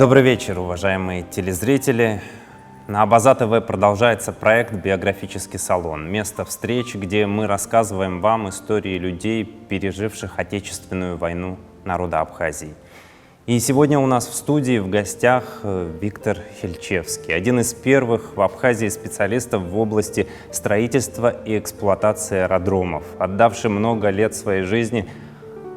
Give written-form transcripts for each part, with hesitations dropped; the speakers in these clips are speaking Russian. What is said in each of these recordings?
Добрый вечер, уважаемые телезрители. На Абаза ТВ продолжается проект «Биографический салон». Место встреч, где мы рассказываем вам истории людей, переживших Отечественную войну народа Абхазии. И сегодня у нас в студии в гостях Виктор Хильчевский, один из первых в Абхазии специалистов в области строительства и эксплуатации аэродромов, отдавший много лет своей жизни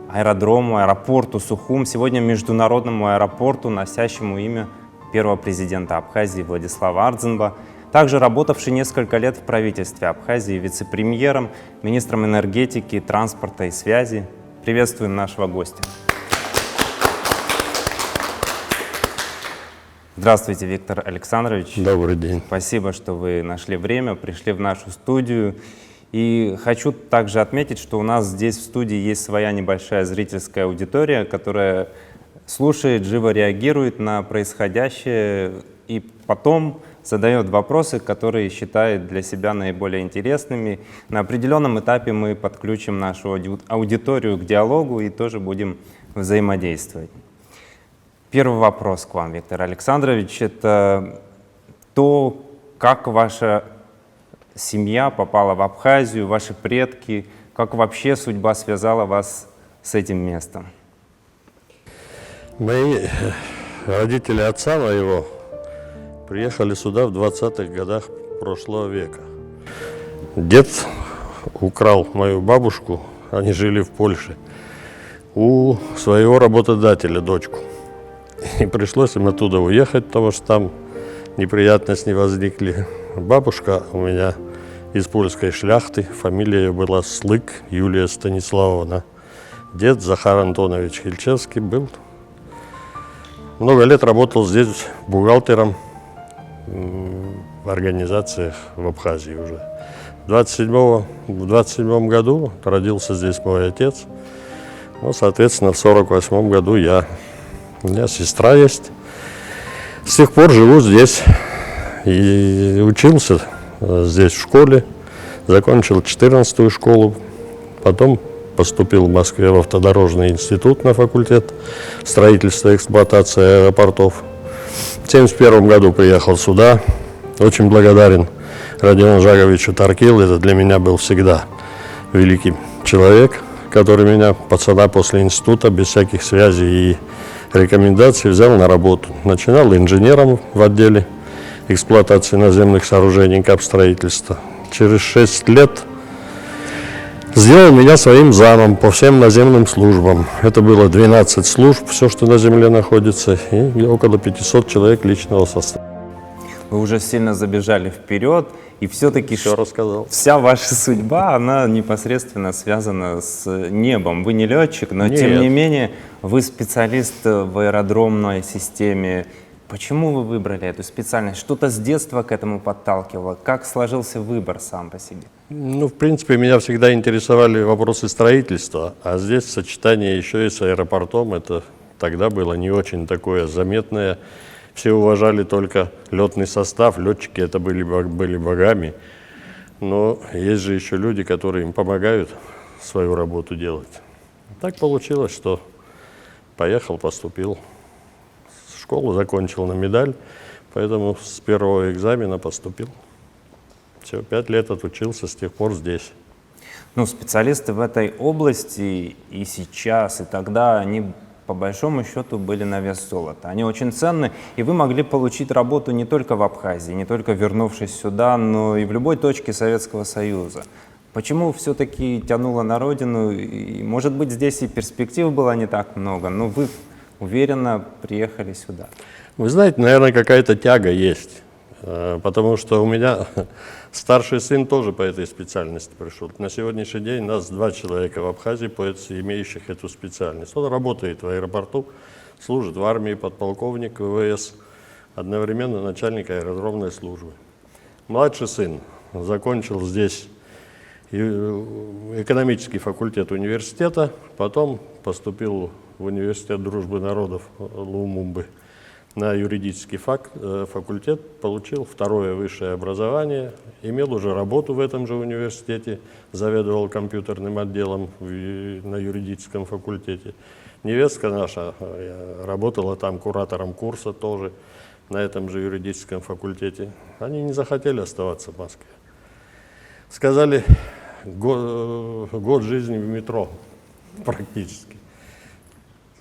аэродрому, аэропорту Сухум, сегодня международному аэропорту, носящему имя первого президента Абхазии Владислава Ардзинба, также работавший несколько лет в правительстве Абхазии вице-премьером, министром энергетики, транспорта и связи. Приветствуем нашего гостя. Здравствуйте, Виктор Александрович. Добрый день. Спасибо, что вы нашли время, пришли в нашу студию. И хочу также отметить, что у нас здесь в студии есть своя небольшая зрительская аудитория, которая слушает, живо реагирует на происходящее и потом задает вопросы, которые считает для себя наиболее интересными. На определенном этапе мы подключим нашу аудиторию к диалогу и тоже будем взаимодействовать. Первый вопрос к вам, Виктор Александрович, это то, как ваша семья попала в Абхазию, ваши предки, как вообще судьба связала вас с этим местом? Мои родители отца моего приехали сюда в 20-х годах прошлого века. Дед украл мою бабушку, они жили в Польше, у своего работодателя, дочку. И пришлось им оттуда уехать, потому что там неприятности возникли. Бабушка у меня из польской шляхты, фамилия ее была Слык Юлия Станиславовна. Дед Захар Антонович Хильчевский был. Много лет работал здесь бухгалтером в организациях в Абхазии уже. В 27 году родился здесь мой отец. Ну, соответственно, в 48 году у меня сестра есть. С тех пор живу здесь и учился здесь в школе. Закончил 14-ю школу, потом поступил в Москве в автодорожный институт на факультет строительства и эксплуатации аэропортов. В 1971 году приехал сюда. Очень благодарен Родиону Жаговичу Таркил. Это для меня был всегда великий человек, который меня, пацана, после института, без всяких связей и рекомендаций, взял на работу. Начинал инженером в отделе эксплуатации наземных сооружений капстроительства. Через 6 лет сделал меня своим замом по всем наземным службам. Это было 12 служб, все, что на земле находится, и около 500 человек личного состава. Вы уже сильно забежали вперед, и все-таки вся ваша судьба, она непосредственно связана с небом. Вы не летчик, но тем не менее вы специалист в аэродромной системе. Почему вы выбрали эту специальность? Что-то с детства к этому подталкивало? Как сложился выбор сам по себе? Ну, в принципе, меня всегда интересовали вопросы строительства, а здесь сочетание еще и с аэропортом, это тогда было не очень такое заметное. Все уважали только летный состав, летчики это были богами, но есть же еще люди, которые им помогают свою работу делать. Так получилось, что поехал, поступил. Школу закончил на медаль, поэтому с первого экзамена поступил. Все, 5 лет отучился, с тех пор здесь. Ну, специалисты в этой области и сейчас, и тогда, они по большому счету были на вес золота. Они очень ценны, и вы могли получить работу не только в Абхазии, не только вернувшись сюда, но и в любой точке Советского Союза. Почему все-таки тянуло на родину? И, может быть, здесь и перспектив было не так много, но вы уверенно приехали сюда. Вы знаете, наверное, какая-то тяга есть, потому что у меня старший сын тоже по этой специальности пришел. На сегодняшний день нас 2 человека в Абхазии, имеющих эту специальность. Он работает в аэропорту, служит в армии, подполковник ВВС, одновременно начальник аэродромной службы. Младший сын закончил здесь экономический факультет университета, потом поступил в университет дружбы народов Лумумбы на юридический факультет, получил 2-е высшее образование, имел уже работу в этом же университете, заведовал компьютерным отделом на юридическом факультете. Невестка наша работала там куратором курса тоже, на этом же юридическом факультете. Они не захотели оставаться в Москве. Сказали, год жизни в метро практически.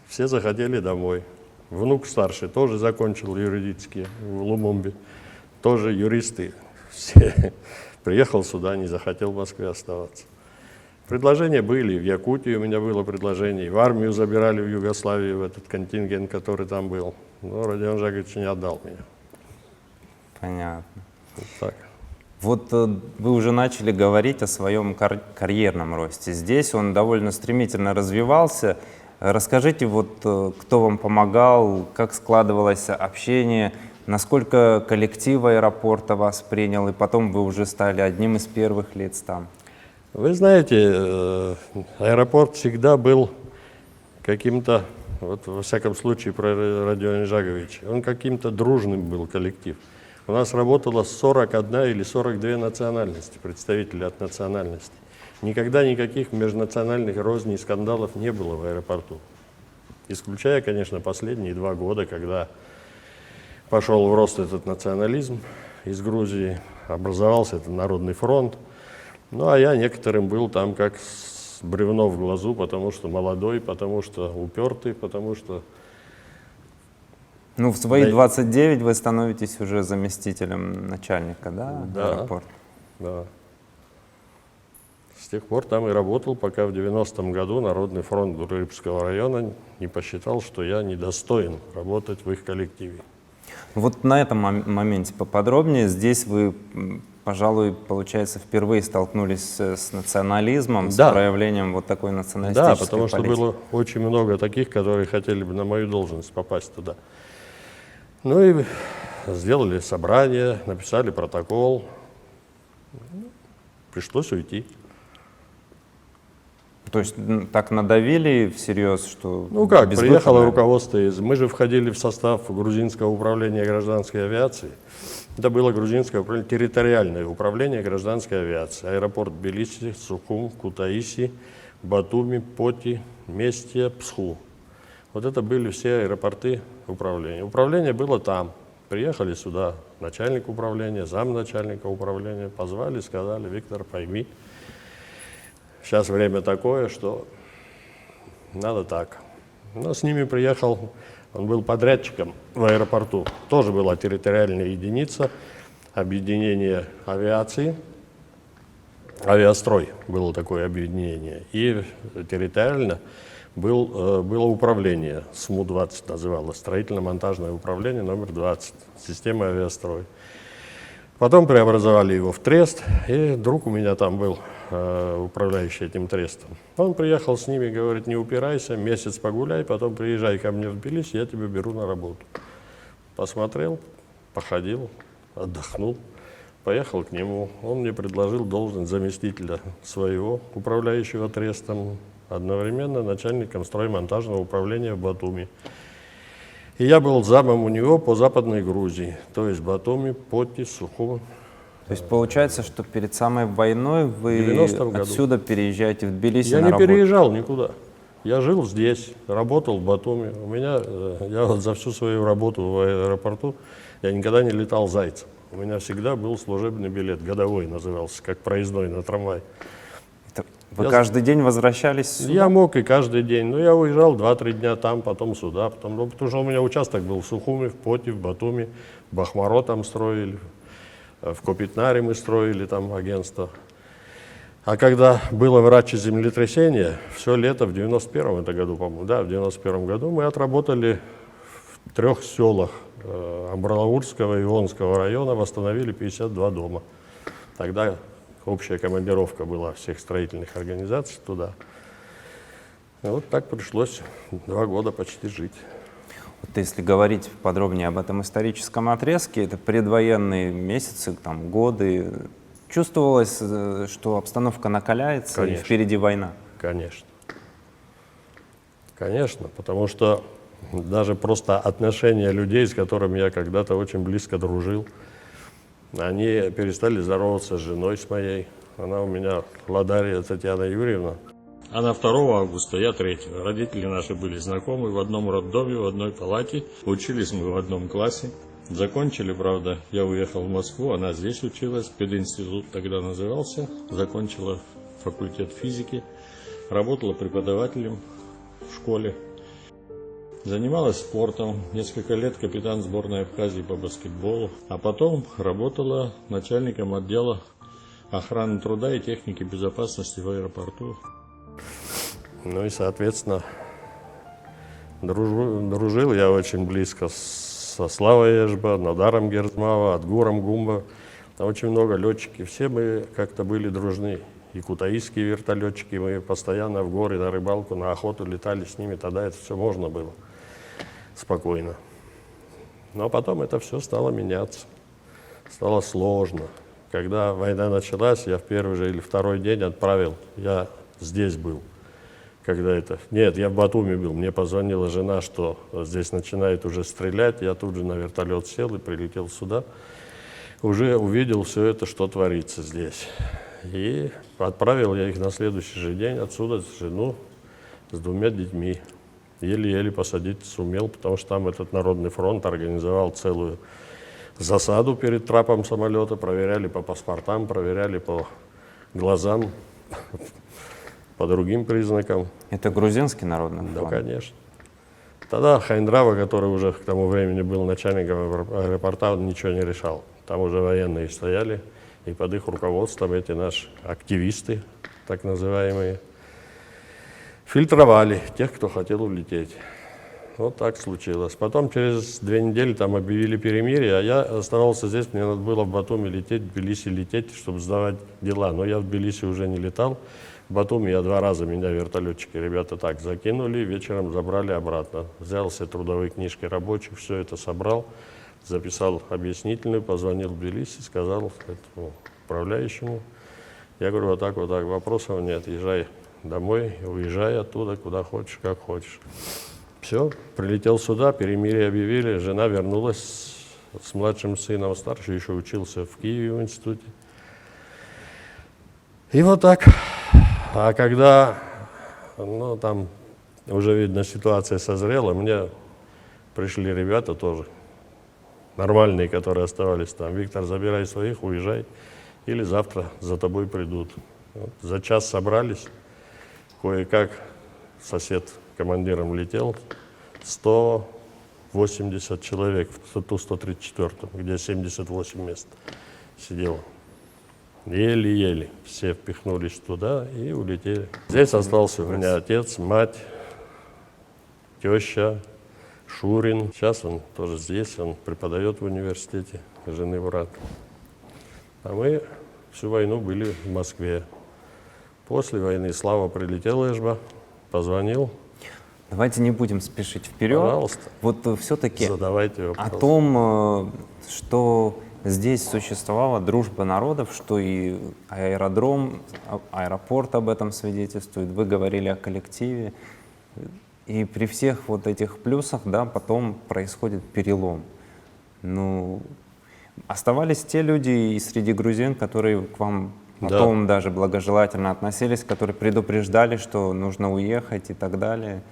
Все захотели домой. Внук старший тоже закончил юридические в Лумумбе. Тоже юристы. Все. Приехал сюда, не захотел в Москве оставаться. Предложения были, в Якутии у меня было предложение, в армию забирали в Югославию, в этот контингент, который там был. Но Родион Жакович не отдал меня. Понятно. Вот так. Вот вы уже начали говорить о своем карьерном росте. Здесь он довольно стремительно развивался. Расскажите, вот кто вам помогал, как складывалось общение, насколько коллектив аэропорта вас принял, и потом вы уже стали одним из первых лиц там. Вы знаете, аэропорт всегда был каким-то, вот во всяком случае про Родиона Жаковича, он каким-то дружным был коллектив. У нас работало 41 или 42 национальности, представители от национальности. Никогда никаких межнациональных розней и скандалов не было в аэропорту. Исключая, конечно, последние 2 года, когда пошел в рост этот национализм из Грузии, образовался этот Народный фронт. Ну, а я некоторым был там как бревно в глазу, потому что молодой, потому что упертый, потому что... Ну, в свои 29 вы становитесь уже заместителем начальника, да, аэропорта? Да. С тех пор там и работал, пока в 90-м году Народный фронт Рыбского района не посчитал, что я недостоин работать в их коллективе. Вот на этом моменте поподробнее. Здесь вы, пожалуй, получается, впервые столкнулись с национализмом, Да. с проявлением вот такой националистической Да, потому что политики. было очень много таких, которые хотели бы на мою должность попасть туда. Ну и сделали собрание, написали протокол. Пришлось уйти. То есть так надавили всерьез, что... Ну как, без приехало выхода? руководство Мы же входили в состав Грузинского управления гражданской авиации. Это было Грузинское управление, территориальное управление гражданской авиации. Аэропорт Тбилиси, Сухум, Кутаиси, Батуми, Поти, Местия, Псху. Вот это были все аэропорты управления. Управление было там. Приехали сюда начальник управления, замначальника управления, позвали, сказали: Виктор, пойми, сейчас время такое, что надо так. Но с ними приехал, он был подрядчиком в аэропорту. Тоже была территориальная единица, объединение авиации. Авиастрой было такое объединение. И территориально было управление, СМУ-20 называлось, строительно-монтажное управление номер 20, система авиастрой. Потом преобразовали его в трест, и друг у меня там был, управляющий этим трестом. Он приехал с ними, говорит: не упирайся, месяц погуляй, потом приезжай ко мне в Тбилиси, я тебя беру на работу. Посмотрел, походил, отдохнул, поехал к нему. Он мне предложил должность заместителя своего, управляющего трестом, одновременно начальником строймонтажного управления в Батуми. И я был замом у него по Западной Грузии, то есть Батуми, Поти, Сухум. То есть получается, что перед самой войной вы 90-м году. отсюда переезжаете в Тбилиси Я на не работу? переезжал никуда. Я жил здесь, работал в Батуми. Я вот за всю свою работу в аэропорту я никогда не летал зайцем. У меня всегда был служебный билет, годовой назывался, как проездной на трамвай. Вы каждый день возвращались сюда? Я мог и каждый день, но я уезжал 2-3 дня там, потом сюда, потому что у меня участок был в Сухуме, в Поти, в Батуми, в Бахмаро там строили, в Копитнаре мы строили там агентство. А когда было в Раче землетрясение, все лето в 91-м году, по-моему, да, в 91-м году мы отработали в 3 селах Амбралаурского и Ионского района, восстановили 52 дома. Тогда общая командировка была всех строительных организаций туда. И вот так пришлось 2 года почти жить. Вот если говорить подробнее об этом историческом отрезке, это предвоенные месяцы, там, годы. Чувствовалось, что обстановка накаляется, Конечно. и впереди война? Конечно. Конечно, потому что даже просто отношения людей, с которыми я когда-то очень близко дружил, они перестали здороваться с женой с моей. Она у меня, Ладария Татьяна Юрьевна. А на 2 августа я 3. Родители наши были знакомы в одном роддоме, в одной палате. Учились мы в одном классе. Закончили, правда, я уехал в Москву, она здесь училась, пединститут тогда назывался. Закончила факультет физики, работала преподавателем в школе. Занималась спортом, несколько лет капитан сборной Абхазии по баскетболу, а потом работала начальником отдела охраны труда и техники безопасности в аэропорту. Ну и, соответственно, дружил я очень близко со Славой Эшба, Надаром Герзмава, Адгуром Гумба. Очень много летчики, все мы как-то были дружны. И кутаисские вертолетчики, мы постоянно в горы на рыбалку, на охоту летали с ними, тогда это все можно было спокойно. Но потом это все стало меняться, стало сложно. Когда война началась, я в первый же или второй день отправил, я здесь был. Когда это... Нет, я в Батуми был, мне позвонила жена, что здесь начинает уже стрелять, я тут же на вертолет сел и прилетел сюда. Уже увидел все это, что творится здесь. И отправил я их на следующий же день отсюда, жену с 2 детьми. Еле-еле посадить сумел, потому что там этот Народный фронт организовал целую засаду перед трапом самолета, проверяли по паспортам, проверяли по глазам, по другим признакам. Это грузинский народный фронт? Да, конечно. Тогда Хайндрава, который уже к тому времени был начальником аэропорта, он ничего не решал. Там уже военные стояли, и под их руководством эти наши активисты, так называемые, фильтровали тех, кто хотел улететь. Вот так случилось. Потом через 2 недели там объявили перемирие, а я оставался здесь, мне надо было в Батуми лететь, в Тбилиси лететь, чтобы сдавать дела. Но я в Тбилиси уже не летал. В Батуми я 2 раза, меня вертолетчики, ребята так закинули, вечером забрали обратно. Взял все трудовые книжки рабочих, все это собрал, записал объяснительную, позвонил в Тбилиси, сказал этому управляющему. Я говорю, вот так, вопросов нет, езжай домой, уезжай оттуда, куда хочешь, как хочешь. Все, прилетел сюда, перемирие объявили, жена вернулась с младшим сыном, старший еще учился в Киеве в институте. И вот так. А когда, ну, там уже, видно, ситуация созрела, мне пришли ребята тоже, нормальные, которые оставались там. Виктор, забирай своих, уезжай, или завтра за тобой придут. Вот, за час собрались, кое-как сосед командиром летел, 180 человек в Ту-134, где 78 мест сидело. Еле-еле все впихнулись туда и улетели. Здесь остался у меня отец, мать, теща, Шурин. Сейчас он тоже здесь, он преподает в университете, жены брат. А мы всю войну были в Москве. После войны Слава прилетел, Эшба, позвонил. Давайте не будем спешить вперед. Пожалуйста. Вот все-таки задавайте о вопрос. том, что здесь существовала дружба народов, что и аэродром, аэропорт об этом свидетельствует. Вы говорили о коллективе. И при всех вот этих плюсах, да, потом происходит перелом. Ну, оставались те люди и среди грузин, которые к вам потом даже благожелательно относились, которые предупреждали, что нужно уехать и так далее.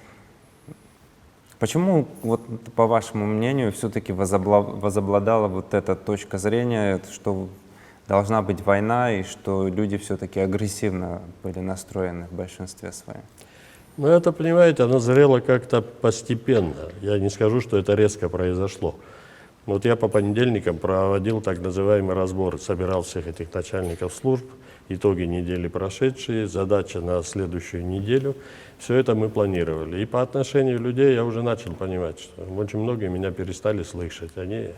Почему, вот, по вашему мнению, все-таки возобладала вот эта точка зрения, что должна быть война и что люди все-таки агрессивно были настроены в большинстве своем? Ну, это, понимаете, оно зрело как-то постепенно. Я не скажу, что это резко произошло. Вот я по понедельникам проводил так называемый разбор, собирал всех этих начальников служб, итоги недели прошедшие, задача на следующую неделю. Все это мы планировали. И по отношению людей я уже начал понимать, что очень многие меня перестали слышать. Они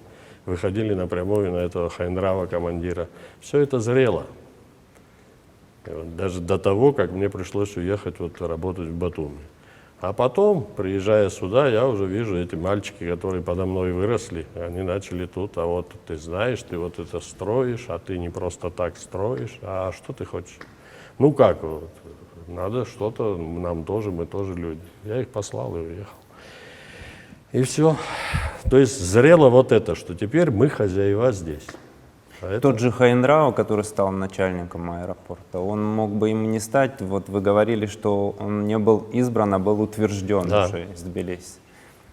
выходили напрямую на этого Хайндрава, командира. Все это зрело. Даже до того, как мне пришлось уехать вот, работать в Батуми. А потом, приезжая сюда, я уже вижу эти мальчики, которые подо мной выросли, они начали тут, а вот ты знаешь, ты вот это строишь, а ты не просто так строишь, а что ты хочешь? Ну как, вот, надо что-то, нам тоже, мы тоже люди. Я их послал и уехал. И все. То есть зрело вот это, что теперь мы хозяева здесь. Тот же Хайнрау, который стал начальником аэропорта, он мог бы им не стать. Вот вы говорили, что он не был избран, а был утвержден Да. уже из Тбилиси.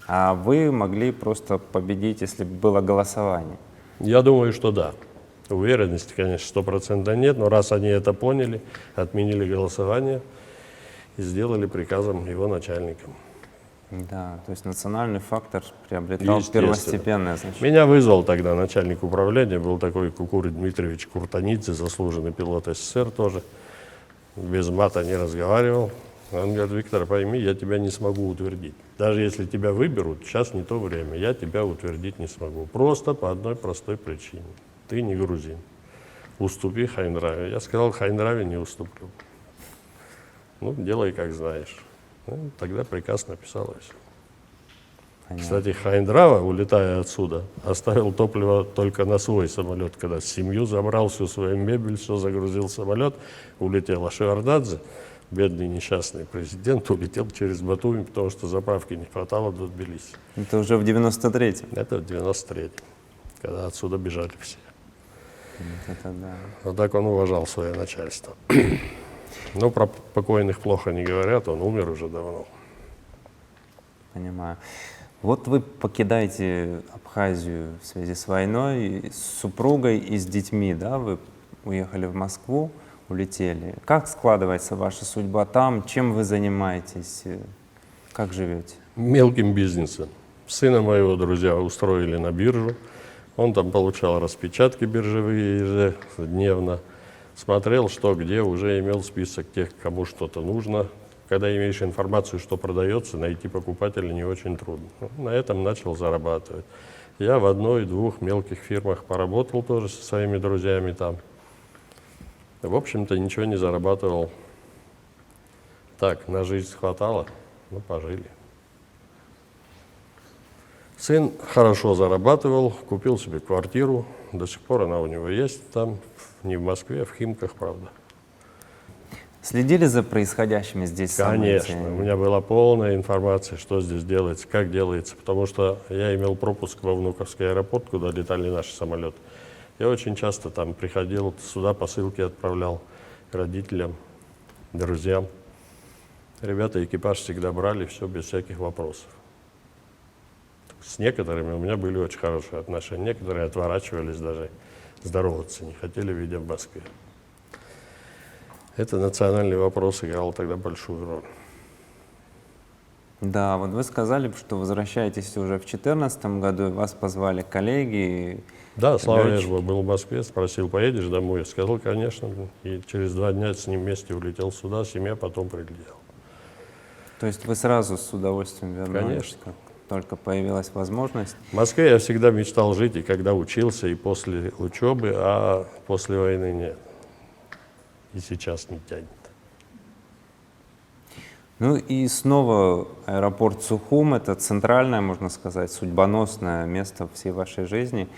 А вы могли просто победить, если бы было голосование. Я думаю, что да. Уверенности, конечно, 100% нет, но раз они это поняли, отменили голосование и сделали приказом его начальником. Да, то есть национальный фактор приобретал Естественно. первостепенное значение. Меня вызвал тогда начальник управления, был такой Кукури Дмитриевич Куртаницын, заслуженный пилот СССР тоже, без мата не разговаривал. Он говорит: Виктор, пойми, я тебя не смогу утвердить. Даже если тебя выберут, сейчас не то время, я тебя утвердить не смогу. Просто по одной простой причине. Ты не грузин. Уступи Хайнраве. Я сказал: Хайнраве не уступлю. Ну, делай, как знаешь. Ну, тогда приказ написал и все. Понятно. Кстати, Хайндрава, улетая отсюда, оставил топливо только на свой самолет. Когда семью забрал, всю свою мебель, все загрузил в самолет, улетел. А Шеварднадзе, бедный несчастный президент, улетел через Батуми, потому что заправки не хватало до Тбилиси. Это уже в 93-м. Это в 93-м, когда отсюда бежали все. Вот это да. Вот так он уважал свое начальство. Но про покойных плохо не говорят, он умер уже давно. Понимаю. Вот вы покидаете Абхазию в связи с войной с супругой и с детьми, да? Вы уехали в Москву, улетели. Как складывается ваша судьба там? Чем вы занимаетесь? Как живете? Мелким бизнесом. Сына моего друзья устроили на биржу. Он там получал распечатки биржевые ежедневно. Смотрел, что где, уже имел список тех, кому что-то нужно. Когда имеешь информацию, что продается, найти покупателя не очень трудно. На этом начал зарабатывать. Я в одной-двух мелких фирмах поработал тоже со своими друзьями там. В общем-то, ничего не зарабатывал. Так, на жизнь хватало, ну, пожили. Сын хорошо зарабатывал, купил себе квартиру. До сих пор она у него есть там, не в Москве, а в Химках, правда. Следили за происходящими здесь Конечно, событиями? у меня была полная информация, что здесь делается, как делается, потому что я имел пропуск во Внуковский аэропорт, куда летали наши самолеты. Я очень часто там приходил, сюда посылки отправлял родителям, друзьям. Ребята экипаж всегда брали, все без всяких вопросов. С некоторыми у меня были очень хорошие отношения, некоторые отворачивались даже, здороваться не хотели, видя в Москве. Это национальный вопрос играл тогда большую роль. Да, вот вы сказали, что возвращаетесь уже в 2014 году, и вас позвали коллеги. Да, Слава Ежба был в Москве, спросил: поедешь домой? Я сказал: конечно. И через 2 дня с ним вместе улетел сюда, семья потом прилетела. То есть вы сразу с удовольствием вернулись? Конечно. Как только появилась возможность? В Москве я всегда мечтал жить, и когда учился, и после учебы, а после войны нет. И сейчас не тянет. Ну и снова аэропорт Сухум — это центральное, можно сказать, судьбоносное место всей вашей жизни.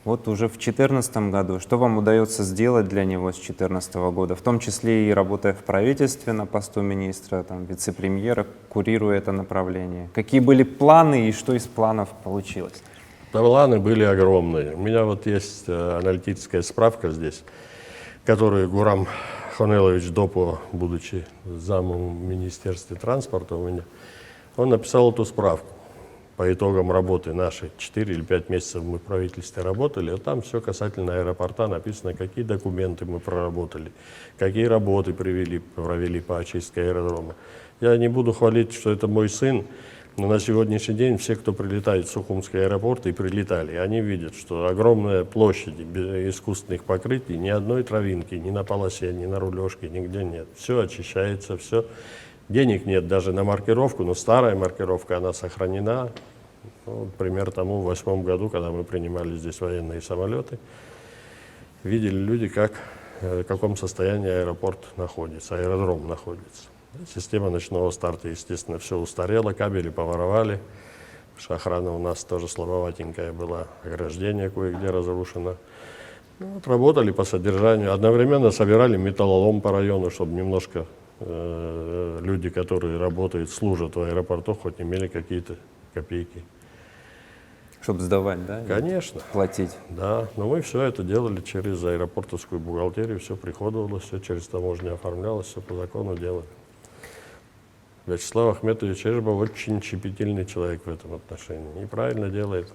Вот уже в 2014 году, что вам удается сделать для него с 2014 года, в том числе и работая в правительстве на посту министра, там, вице-премьера, курируя это направление? Какие были планы и что из планов получилось? Планы были огромные. У меня вот есть аналитическая справка здесь, которую Гурам Хонелович Допо, будучи замом в Министерстве транспорта у меня, он написал эту справку по итогам работы нашей. 4 или 5 месяцев мы в правительстве работали, а там все касательно аэропорта написано, какие документы мы проработали, какие работы провели по очистке аэродрома. Я не буду хвалить, что это мой сын, но на сегодняшний день все, кто прилетает в Сухумский аэропорт и прилетали, они видят, что огромная площадь искусственных покрытий, ни одной травинки, ни на полосе, ни на рулежке, нигде нет. Все очищается, все. Денег нет даже на маркировку, но старая маркировка, она сохранена. Ну, пример тому в 2008 году, когда мы принимали здесь военные самолеты, видели люди, в каком состоянии аэропорт находится, аэродром находится. Система ночного старта, естественно, все устарело, кабели поворовали. Охрана у нас тоже слабоватенькая была, ограждение кое-где разрушено. Ну, вот работали по содержанию. Одновременно собирали металлолом по району, чтобы немножко люди, которые работают, служат в аэропорту, хоть имели какие-то копейки. Чтобы сдавать, да? Конечно. Платить. Да, но мы все это делали через аэропортовскую бухгалтерию, все приходовалось, все через таможню оформлялось, все по закону делали. Вячеслав Ахметович Эшбов очень щепетильный человек в этом отношении. И правильно делает.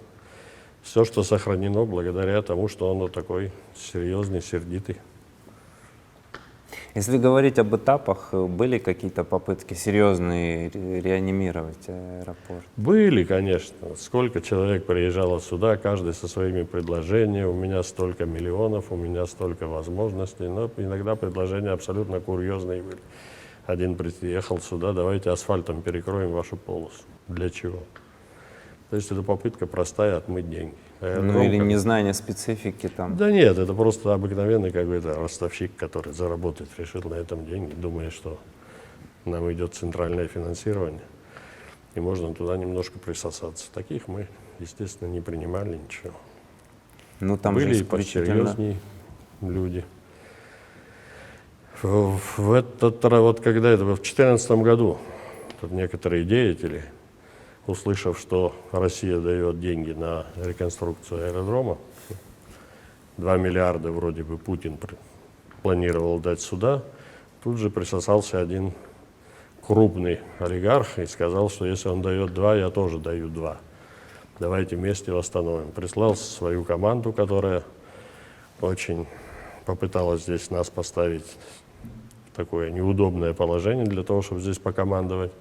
Все, что сохранено, благодаря тому, что он вот такой серьезный, сердитый. Если говорить об этапах, были какие-то попытки серьезные реанимировать аэропорт? Были, конечно. Сколько человек приезжало сюда, каждый со своими предложениями. У меня столько миллионов, у меня столько возможностей. Но иногда предложения абсолютно курьезные были. Один приехал сюда, давайте асфальтом перекроем вашу полосу. Для чего? То есть это попытка простая отмыть деньги. Ну или незнание специфики там. Да нет, это просто обыкновенный какой-то ростовщик, который заработать решил на этом деньги, думая, что нам идет центральное финансирование, и можно туда немножко присосаться. Таких мы, естественно, не принимали ничего. Ну там Были же и посерьезнее люди. Вот когда это было в 2014 году, тут некоторые деятели, услышав, что Россия дает деньги на реконструкцию аэродрома, 2 миллиарда вроде бы Путин планировал дать сюда, тут же присосался один крупный олигарх и сказал, что если он дает 2, я тоже даю 2. Давайте вместе восстановим. Прислал свою команду, которая очень попыталась здесь нас поставить в такое неудобное положение для того, чтобы здесь покомандовать.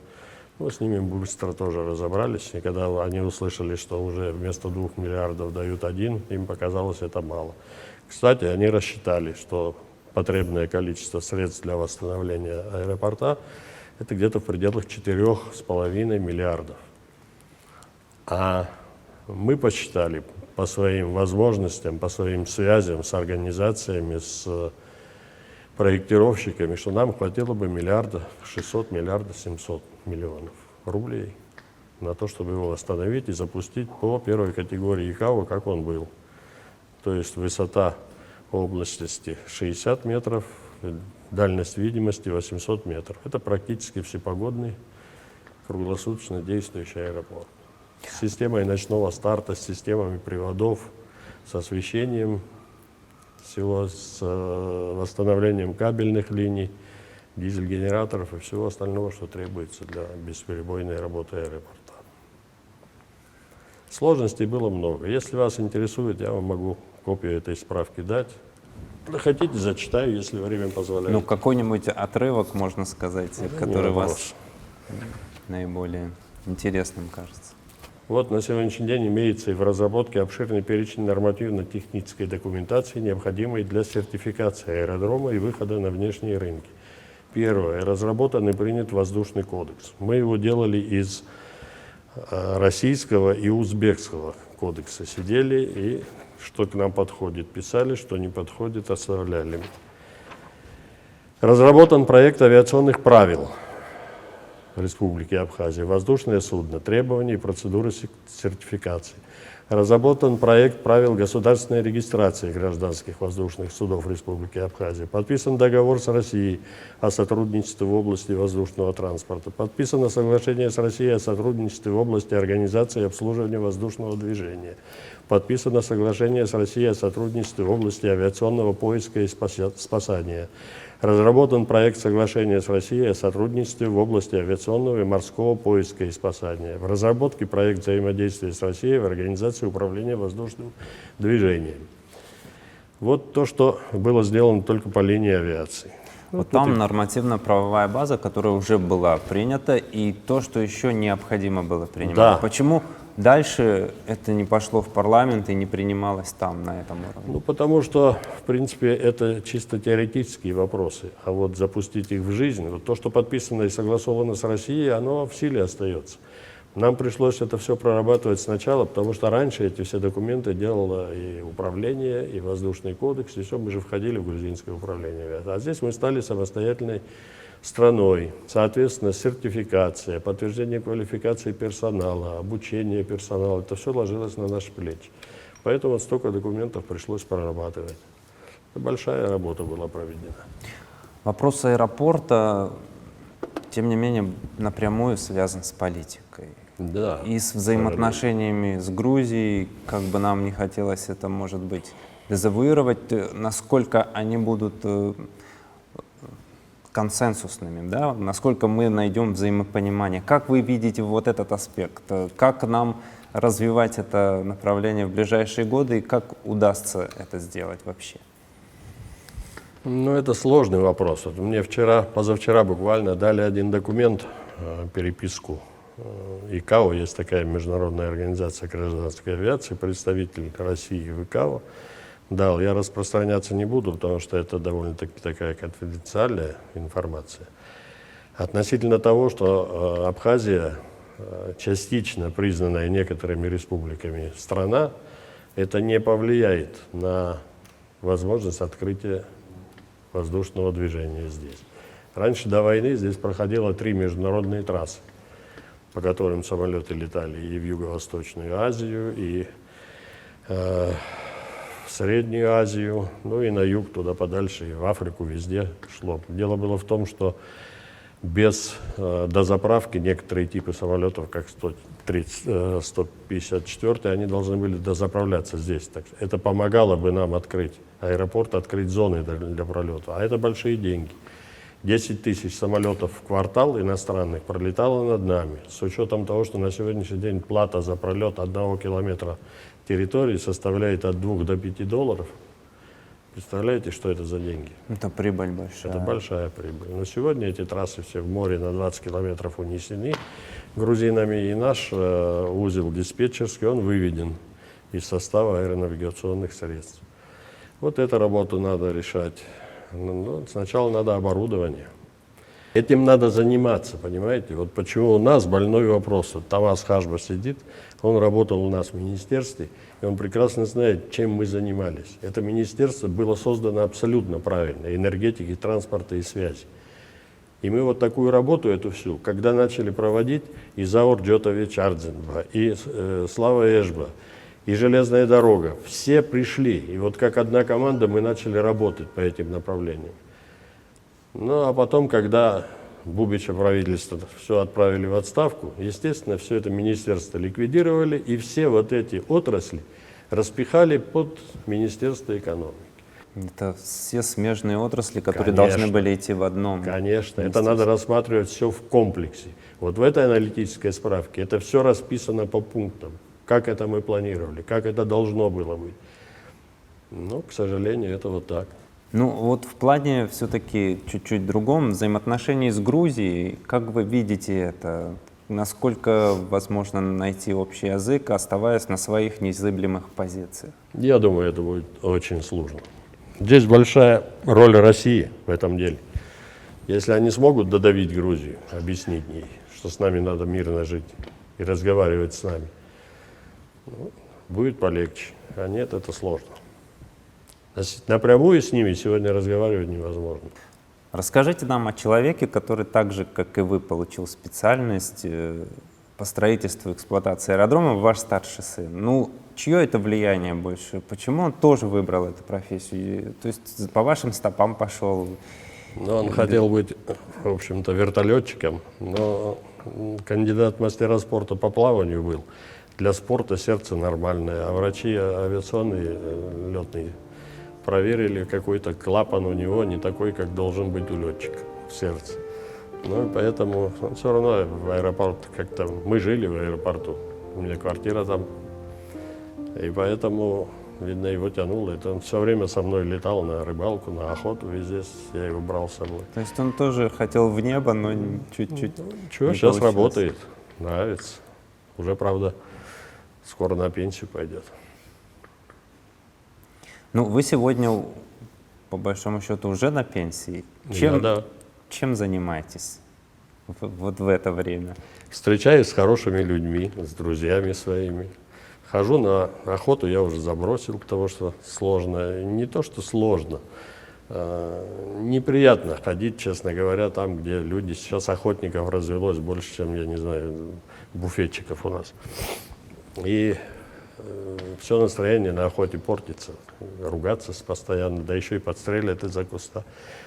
Ну, с ними быстро тоже разобрались, и когда они услышали, что уже вместо 2 миллиардов дают 1, им показалось это мало. Кстати, они рассчитали, что потребное количество средств для восстановления аэропорта – это где-то в пределах 4,5 миллиардов. А мы посчитали по своим возможностям, по своим связям с организациями, с проектировщиками, что нам хватило бы 1,6 миллиарда 700 миллионов рублей на то, чтобы его восстановить и запустить по первой категории ИКАО, как он был. То есть высота области 60 метров, дальность видимости 800 метров. Это практически всепогодный, круглосуточно действующий аэропорт. С системой ночного старта, с системами приводов, с освещением, всего с восстановлением кабельных линий, дизель-генераторов и всего остального, что требуется для бесперебойной работы аэропорта. Сложностей было много. Если вас интересует, я вам могу копию этой справки дать. Хотите, зачитаю, если время позволяет. Ну, какой-нибудь отрывок, можно сказать, Да, который вас наиболее интересным кажется. Вот на сегодняшний день имеется и в разработке обширный перечень нормативно-технической документации, необходимой для сертификации аэродрома и выхода на внешние рынки. Первое. Разработан и принят воздушный кодекс. Мы его делали из российского и узбекского кодекса. Сидели и что к нам подходит писали, что не подходит оставляли. Разработан проект авиационных правил Республики Абхазия, воздушное судно, требования и процедуры сертификации. Разработан проект правил государственной регистрации гражданских воздушных судов Республики Абхазия. Подписан договор с Россией о сотрудничестве в области воздушного транспорта. Подписано соглашение с Россией о сотрудничестве в области организации и обслуживания воздушного движения. Подписано соглашение с Россией о сотрудничестве в области авиационного поиска и спасания. Разработан проект соглашения с Россией о сотрудничестве в области авиационного и морского поиска и спасания. В разработке проект взаимодействия с Россией в организации управления воздушным движением. Вот то, что было сделано только по линии авиации. Вот там нормативно-правовая база, которая уже была принята, и то, что еще необходимо было принимать. Да. Почему дальше это не пошло в парламент и не принималось там, на этом уровне? Ну, потому что, в принципе, это чисто теоретические вопросы. А вот запустить их в жизнь, вот то, что подписано и согласовано с Россией, оно в силе остается. Нам пришлось это все прорабатывать сначала, потому что раньше эти все документы делало и управление, и воздушный кодекс, и все, мы же входили в грузинское управление. А здесь мы стали самостоятельной страной. Соответственно, сертификация, подтверждение квалификации персонала, обучение персонала, это все ложилось на наши плечи. Поэтому вот столько документов пришлось прорабатывать. Большая работа была проведена. Вопрос аэропорта, тем не менее, напрямую связан с политикой. Да. И с взаимоотношениями с Грузией, как бы нам не хотелось это, может быть, дезавуировать, насколько они будут консенсусными, да? Насколько мы найдем взаимопонимание. Как вы видите вот этот аспект? Как нам развивать это направление в ближайшие годы и как удастся это сделать вообще? Ну, это сложный вопрос. Вот мне позавчера буквально дали один документ, переписку. ИКАО, есть такая международная организация гражданской авиации, представитель России в ИКАО дал. Я распространяться не буду, потому что это довольно-таки такая конфиденциальная информация. Относительно того, что Абхазия, частично признанная некоторыми республиками страна, это не повлияет на возможность открытия воздушного движения здесь. Раньше до войны здесь проходило 3 международные трассы, по которым самолеты летали и в Юго-Восточную Азию, и в Среднюю Азию, ну и на юг, туда подальше, и в Африку, везде шло. Дело было в том, что без дозаправки некоторые типы самолетов, как 154, они должны были дозаправляться здесь. Так, это помогало бы нам открыть аэропорт, открыть зоны для пролета. А это большие деньги. 10 тысяч самолетов в квартал иностранных пролетало над нами. С учетом того, что на сегодняшний день плата за пролет 1 километра территории составляет от $2 до $5. Представляете, что это за деньги? Это прибыль большая. Это большая прибыль. Но сегодня эти трассы все в море на 20 километров унесены грузинами, и наш узел диспетчерский, он выведен из состава аэронавигационных средств. Вот эту работу надо решать. Ну, сначала надо оборудование. Этим надо заниматься, понимаете? Вот почему у нас больной вопрос. Вот Тавас Хашба сидит, он работал у нас в министерстве, и он прекрасно знает, чем мы занимались. Это министерство было создано абсолютно правильно, энергетики, транспорта и связи. И мы вот такую работу эту всю, когда начали проводить, и Заур Джотович Ардзенба, и Слава Эшба, и железная дорога, все пришли. И вот как одна команда мы начали работать по этим направлениям. Ну а потом, когда Бубича правительство все отправили в отставку, естественно, все это министерство ликвидировали, и все вот эти отрасли распихали под Министерство экономики. Это все смежные отрасли, которые Конечно. должны были идти в одном. Конечно, это надо рассматривать все в комплексе. Вот в этой аналитической справке это все расписано по пунктам. Как это мы планировали, как это должно было быть. Но, к сожалению, это вот так. Ну вот в плане все-таки чуть-чуть другом, взаимоотношений с Грузией, как вы видите это? Насколько возможно найти общий язык, оставаясь на своих незыблемых позициях? Я думаю, это будет очень сложно. Здесь большая роль России в этом деле. Если они смогут додавить Грузию, объяснить ей, что с нами надо мирно жить и разговаривать с нами, ну, будет полегче. А нет, это сложно. Напрямую с ними сегодня разговаривать невозможно. Расскажите нам о человеке, который так же, как и вы, получил специальность по строительству и эксплуатации аэродрома, ваш старший сын. Ну, чье это влияние больше? Почему он тоже выбрал эту профессию? То есть по вашим стопам пошел? Ну, он хотел быть, в общем-то, вертолетчиком, но кандидат в мастера спорта по плаванию был. Для спорта сердце нормальное, а врачи авиационные, летные, проверили, какой-то клапан у него не такой, как должен быть у летчика в сердце. Ну и поэтому он все равно в аэропорт, как-то мы жили в аэропорту, у меня квартира там, и поэтому, видно, его тянуло. Это он все время со мной летал на рыбалку, на охоту, везде я его брал с собой. То есть он тоже хотел в небо, но чуть-чуть. Чего, сейчас работает, нравится. Уже, правда, скоро на пенсию пойдет. Ну, вы сегодня, по большому счету, уже на пенсии. Чем занимаетесь вот в это время? Встречаюсь с хорошими людьми, с друзьями своими. Хожу на охоту, я уже забросил, потому что сложно. Не то, что сложно. Неприятно ходить, честно говоря, там, где люди. Сейчас охотников развелось больше, чем, я не знаю, буфетчиков у нас. И все настроение на охоте портится, ругаться постоянно, да еще и подстрелят из-за куста.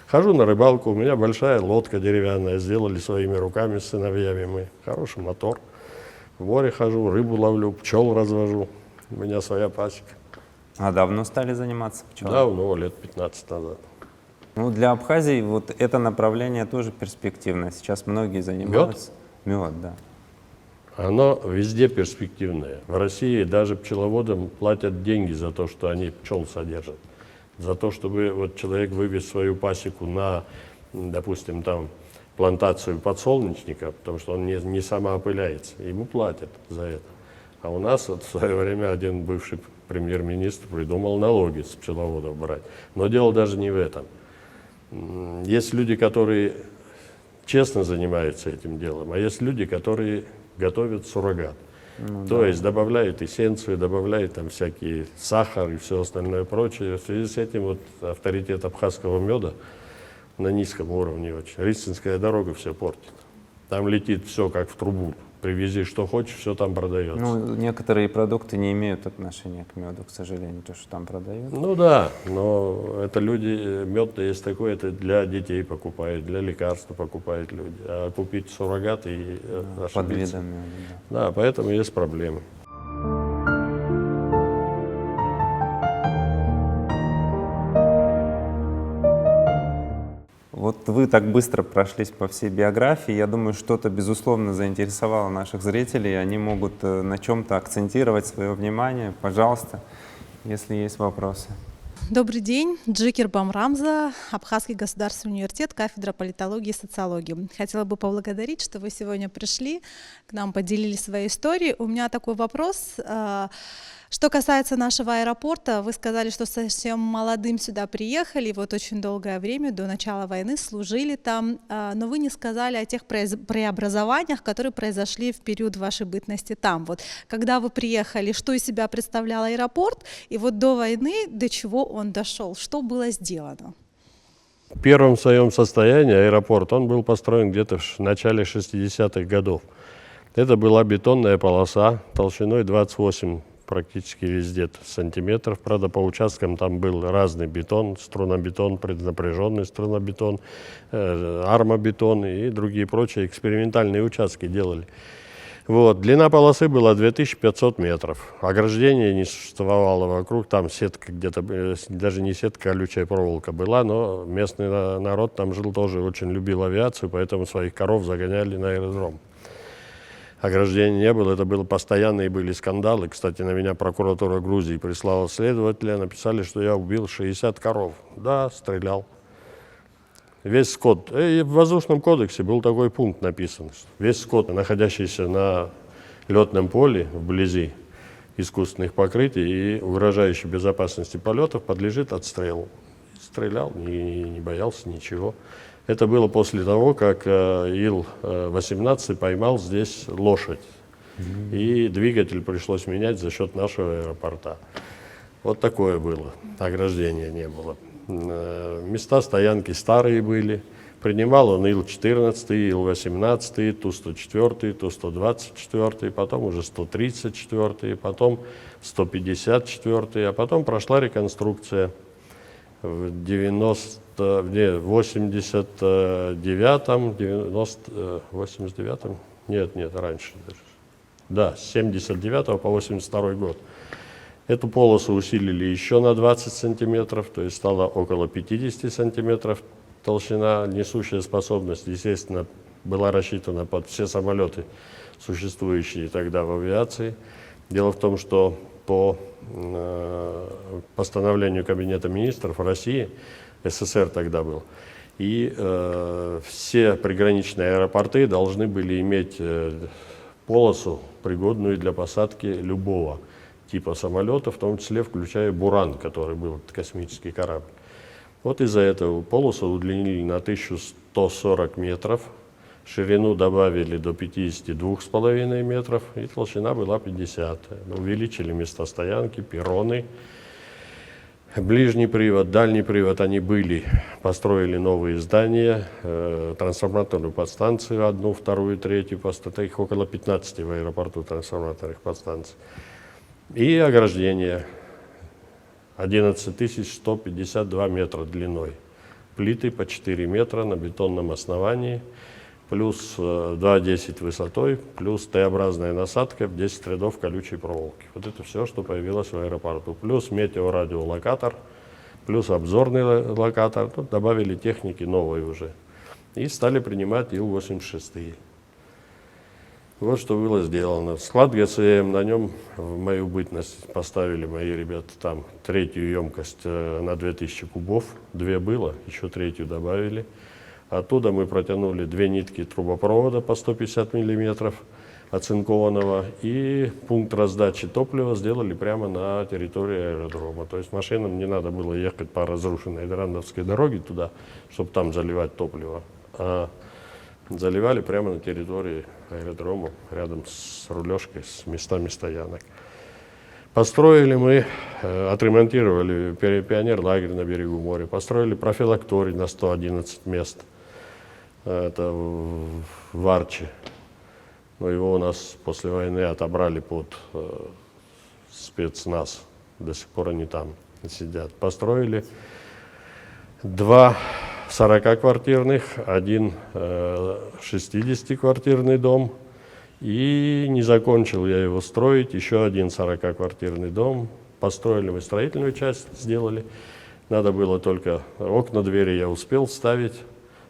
Хожу на рыбалку, у меня большая лодка деревянная, сделали своими руками с сыновьями мы, хороший мотор. в море хожу, рыбу ловлю, пчел развожу. У меня своя пасека. А давно стали заниматься пчелами? Давно, лет 15 назад. Ну, для Абхазии вот это направление тоже перспективное. Сейчас многие занимаются. Мед, да. Оно везде перспективное. В России даже пчеловодам платят деньги за то, что они пчел содержат. За то, чтобы вот человек вывез свою пасеку на, допустим, там плантацию подсолнечника, потому что он не самоопыляется, ему платят за это. А у нас вот в свое время один бывший премьер-министр придумал налоги с пчеловодов брать. Но дело даже не в этом. Есть люди, которые честно занимаются этим делом, а есть люди, которые готовят суррогат. То есть добавляют эссенцию, добавляют там всякие сахар и все остальное прочее. В связи с этим вот авторитет абхазского меда на низком уровне очень. Рыстинская дорога все портит. Там летит все как в трубу. Привези что хочешь, все там продается. Ну, некоторые продукты не имеют отношения к меду, к сожалению, то, что там продают. Ну да, но это люди, мед-то есть такой, это для детей покупают, для лекарств покупают люди. А купить суррогат и ошибиться. Под видом меда, да. Да, поэтому есть проблемы. Вот вы так быстро прошлись по всей биографии. Я думаю, что-то, безусловно, заинтересовало наших зрителей. Они могут на чем-то акцентировать свое внимание. Пожалуйста, если есть вопросы. Добрый день, Джикер Бамрамза, Абхазский государственный университет, кафедра политологии и социологии. Хотела бы поблагодарить, что вы сегодня пришли к нам, поделились своей историей. У меня такой вопрос. Что касается нашего аэропорта, вы сказали, что совсем молодым сюда приехали, вот очень долгое время, до начала войны, служили там, но вы не сказали о тех преобразованиях, которые произошли в период вашей бытности там. Вот, когда вы приехали, что из себя представлял аэропорт, и вот до войны до чего он дошел, что было сделано? В первом своем состоянии аэропорт, он был построен где-то в начале 60-х годов. Это была бетонная полоса толщиной 28 практически везде сантиметров. Правда, по участкам там был разный бетон, струнобетон, преднапряженный струнобетон, армобетон и другие прочие экспериментальные участки делали. Вот. Длина полосы была 2500 метров. Ограждения не существовало вокруг, там сетка где-то, даже не сетка, колючая проволока была, но местный народ там жил тоже, очень любил авиацию, поэтому своих коров загоняли на аэродром. Ограждения не было, это было постоянные были скандалы. Кстати, на меня прокуратура Грузии прислала следователя, написали, что я убил 60 коров. Да, стрелял. Весь скот. И в воздушном кодексе был такой пункт написан. Весь скот, находящийся на летном поле вблизи искусственных покрытий и угрожающий безопасности полетов, подлежит отстрелу. Стрелял, не боялся ничего. Это было после того, как Ил-18 поймал здесь лошадь. И двигатель пришлось менять за счет нашего аэропорта. Вот такое было. Ограждения не было. Места стоянки старые были. Принимал он Ил-14, Ил-18, Ту-104, Ту-124, потом уже 134, потом 154, а потом прошла реконструкция в 89-м, 89-м, нет, раньше даже. Да, с 79 по 82 год. Эту полосу усилили еще на 20 сантиметров, то есть стало около 50 сантиметров толщина. Несущая способность, естественно, была рассчитана под все самолеты, существующие тогда в авиации. Дело в том, что по постановлению Кабинета министров России, СССР тогда был, и все приграничные аэропорты должны были иметь полосу, пригодную для посадки любого типа самолета, в том числе включая «Буран», который был космический корабль. Вот из-за этого полосу удлинили на 1140 метров, ширину добавили до 52,5 метров, и толщина была 50. Увеличили места стоянки, перроны. Ближний привод, дальний привод они были, построили новые здания, трансформаторную подстанцию, одну, вторую, третью, их около 15 в аэропорту трансформаторных подстанций. И ограждение 11 152 метра длиной. Плиты по 4 метра на бетонном основании. плюс 2,10 высотой, плюс Т-образная насадка, 10 рядов колючей проволоки. Вот это все, что появилось в аэропорту. Плюс метеорадиолокатор, плюс обзорный локатор. Тут добавили техники новой уже. И стали принимать Ил-86. Вот что было сделано. Склад ГСМ, на нем в мою бытность поставили мои ребята там третью емкость на 2000 кубов. 2 было, еще третью добавили. Оттуда мы протянули 2 нитки трубопровода по 150 миллиметров оцинкованного. И пункт раздачи топлива сделали прямо на территории аэродрома. То есть машинам не надо было ехать по разрушенной Грандовской дороге туда, чтобы там заливать топливо. А заливали прямо на территории аэродрома, рядом с рулежкой, с местами стоянок. Построили мы, отремонтировали пионерлагерь на берегу моря, построили профилакторий на 111 мест. Это в Арчи. Но его у нас после войны отобрали под спецназ. До сих пор они там сидят. Построили 2 40-квартирных, 1 60-квартирный дом. И не закончил я его строить, еще 1 40-квартирный дом. Построили мы строительную часть, сделали. Надо было только окна, двери я успел ставить.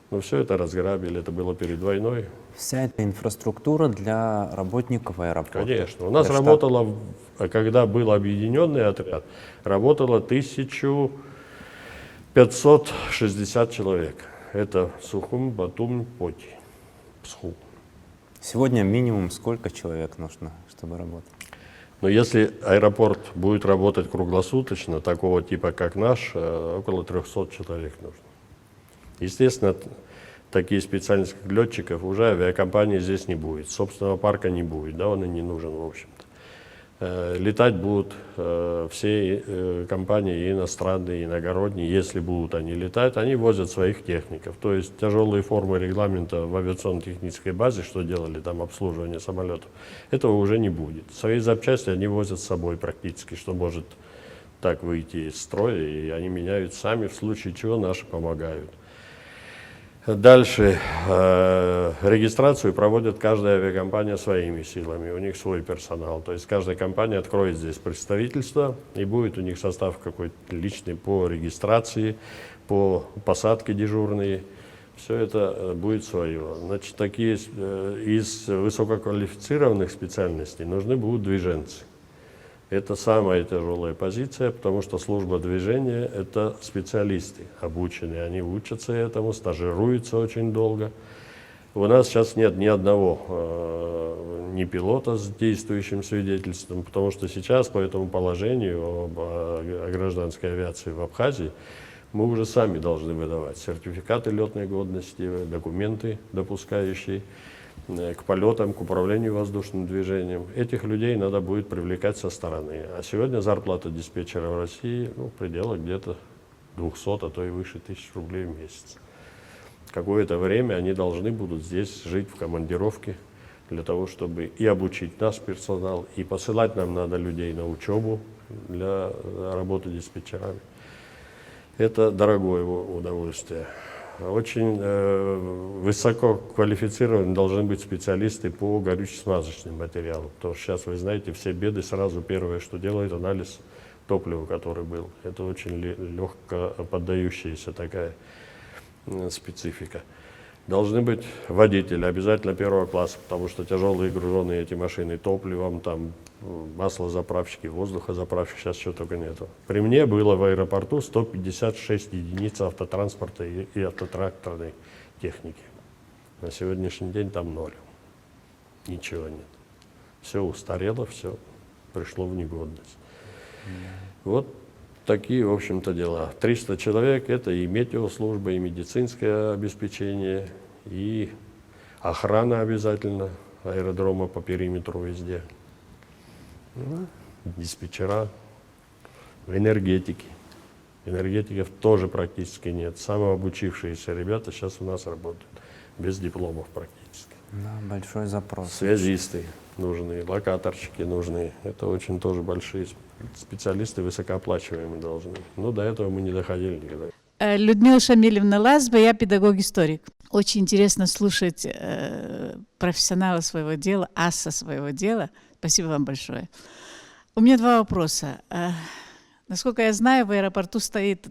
Но все это разграбили, это было перед войной. Вся эта инфраструктура для работников аэропорта? Конечно. У нас Для работало, когда был объединенный отряд, работало 1560 человек. Это Сухум, Батум, Поти, Псху. Сегодня минимум сколько человек нужно, чтобы работать? Но если аэропорт будет работать круглосуточно, такого типа, как наш, около 300 человек нужно. Естественно, такие специальности, как летчиков, уже авиакомпании здесь не будет. Собственного парка не будет, да, он и не нужен, в общем-то. Летать будут все компании, и иностранные, и иногородние. Если будут они летать, они возят своих техников. То есть тяжелые формы регламента в авиационно-технической базе, что делали там обслуживание самолетов, этого уже не будет. Свои запчасти они возят с собой практически, что может так выйти из строя, и они меняют сами, в случае чего наши помогают. Дальше регистрацию проводит каждая авиакомпания своими силами, у них свой персонал. То есть каждая компания откроет здесь представительство, и будет у них состав какой-то личный по регистрации, по посадке дежурные. Все это будет свое. Значит, такие из высококвалифицированных специальностей нужны будут движенцы. Это самая тяжелая позиция, потому что служба движения – это специалисты обученные. Они учатся этому, стажируются очень долго. У нас сейчас нет ни одного ни пилота с действующим свидетельством, потому что сейчас по этому положению о гражданской авиации в Абхазии мы уже сами должны выдавать сертификаты летной годности, документы, допускающие к полетам, к управлению воздушным движением. Этих людей надо будет привлекать со стороны. А сегодня зарплата диспетчера в России в пределах где-то 200, а то и выше 1000 рублей в месяц. Какое-то время они должны будут здесь жить в командировке для того, чтобы и обучить наш персонал, и посылать нам надо людей на учебу для работы диспетчерами. Это дорогое удовольствие. Очень высоко квалифицированы должны быть специалисты по горюче-смазочным материалам. Потому что сейчас, вы знаете, все беды сразу первое, что делают, анализ топлива, который был. Это очень легко поддающаяся такая специфика. Должны быть водители, обязательно 1-го класса, потому что тяжелые груженные эти машины топливом, там маслозаправщики, воздухозаправщики, сейчас чего только нету. При мне было в аэропорту 156 единиц автотранспорта и автотракторной техники. На сегодняшний день там 0. Ничего нет. Все устарело, все пришло в негодность. Вот такие, в общем-то, дела. 300 человек – это и метеослужба, и медицинское обеспечение, и охрана обязательно аэродрома по периметру везде. Диспетчера, энергетики. Энергетиков тоже практически нет. Самообучившиеся ребята сейчас у нас работают, без дипломов практически. Да, большой запрос. Связисты нужны, локаторщики нужны. Это очень тоже большие специалисты, высокооплачиваемые должны. Но до этого мы не доходили никогда. Людмила Шамилевна Лазба, я педагог-историк. Очень интересно слушать профессионала своего дела, аса своего дела. Спасибо вам большое. У меня два вопроса. Насколько я знаю, в аэропорту стоит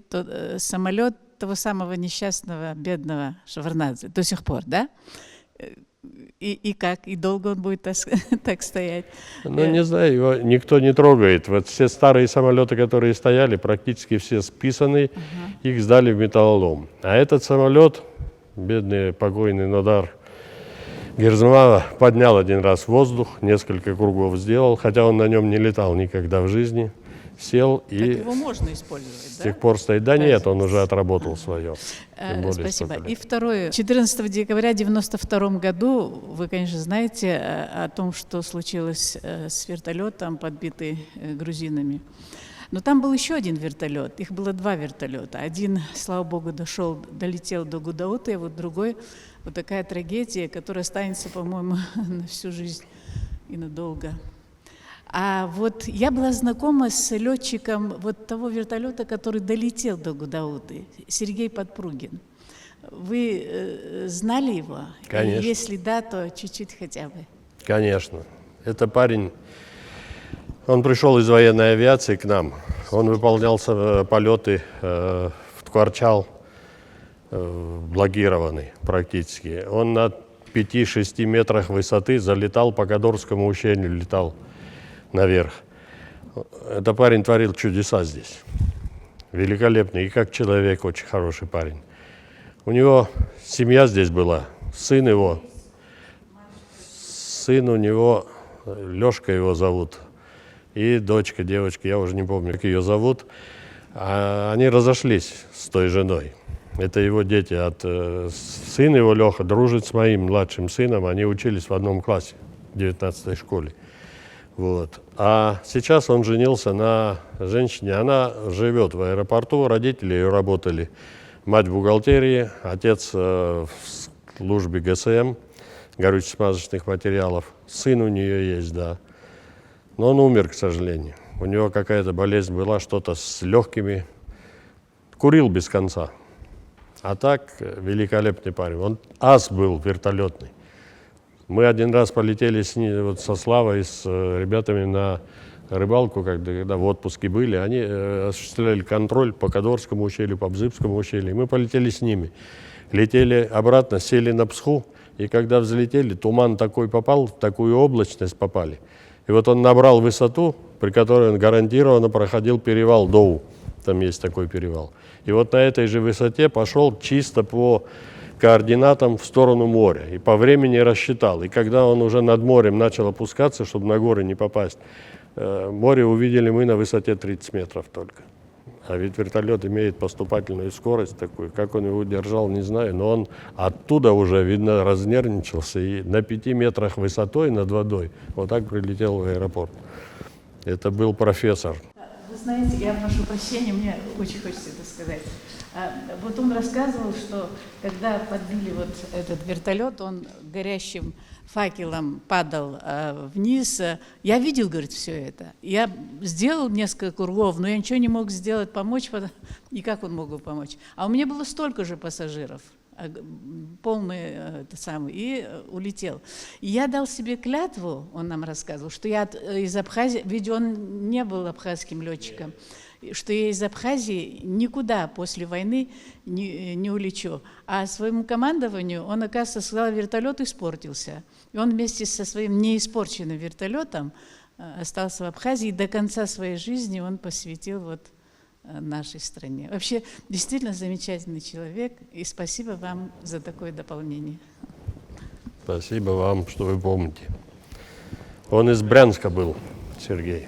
самолет того самого несчастного, бедного Шеварднадзе до сих пор, да? И как? И долго он будет так стоять? Ну, не знаю, его никто не трогает. Вот все старые самолеты, которые стояли, практически все списаны, их сдали в металлолом. А этот самолет, бедный покойный Нодар Герзмава, поднял один раз в воздух, несколько кругов сделал, хотя он на нем не летал никогда в жизни. Сел Так и его можно использовать, с да? тех пор стоит. Да нет, он уже отработал свое. Спасибо. И второе. 14 декабря 1992 году, вы, конечно, знаете о том, что случилось с вертолетом, подбитый грузинами. Но там был еще один вертолет, их было два вертолета. Один, слава богу, долетел до Гудаута, и вот другой, вот такая трагедия, которая останется, по-моему, на всю жизнь и надолго. А вот я была знакома с летчиком вот того вертолета, который долетел до Гудауты, Сергей Подпругин. Вы знали его? Конечно. И если да, то чуть-чуть хотя бы. Конечно. Это парень, он пришел из военной авиации к нам. Он выполнял полеты в Ткварчал, блокированный практически. Он на 5-6 метрах высоты залетал по Кадорскому ущелью, летал наверх. Это парень творил чудеса здесь. Великолепный. И как человек очень хороший парень. У него семья здесь была. Сын у него, Лешка его зовут. И дочка, девочка, я уже не помню, как ее зовут. А они разошлись с той женой. Это его дети. Сын его, Леха, дружит с моим младшим сыном. Они учились в одном классе, в 19-й школе. Вот. А сейчас он женился на женщине. Она живет в аэропорту, родители ее работали. Мать в бухгалтерии, отец в службе ГСМ, горюче-смазочных материалов. Сын у нее есть, да. Но он умер, к сожалению. У него какая-то болезнь была, что-то с легкими. Курил без конца. А так, великолепный парень. Он ас был вертолетный. Мы один раз полетели со Славой, с ребятами на рыбалку, когда в отпуске были. Они осуществляли контроль по Кадорскому ущелью, по Бзыбскому ущелью. Мы полетели с ними. Летели обратно, сели на Псху. И когда взлетели, туман такой попал, в такую облачность попали. И вот он набрал высоту, при которой он гарантированно проходил перевал Доу. Там есть такой перевал. И вот на этой же высоте пошел чисто по координатам в сторону моря. И по времени рассчитал. И когда он уже над морем начал опускаться, чтобы на горы не попасть, море увидели мы на высоте 30 метров только. А ведь вертолет имеет поступательную скорость такую. Как он его держал, не знаю. Но он оттуда уже, видно, разнервничался. И на 5 метрах высотой над водой вот так прилетел в аэропорт. Это был профессор. Вы знаете, я прошу прощения, мне очень хочется это сказать. Вот он рассказывал, что когда подбили вот этот вертолет, он горящим факелом падал вниз. Я видел, говорит, все это. Я сделал несколько кругов, но я ничего не мог сделать, помочь. И как он мог бы помочь? А у меня было столько же пассажиров, полный и улетел. И я дал себе клятву, он нам рассказывал, что я из Абхазии, ведь он не был абхазским летчиком, что я из Абхазии никуда после войны не улечу. А своему командованию он, оказывается, сказал, вертолет испортился. И он вместе со своим неиспорченным вертолетом остался в Абхазии, и до конца своей жизни он посвятил вот нашей стране. Вообще, действительно замечательный человек, и спасибо вам за такое дополнение. Спасибо вам, что вы помните. Он из Брянска был, Сергей.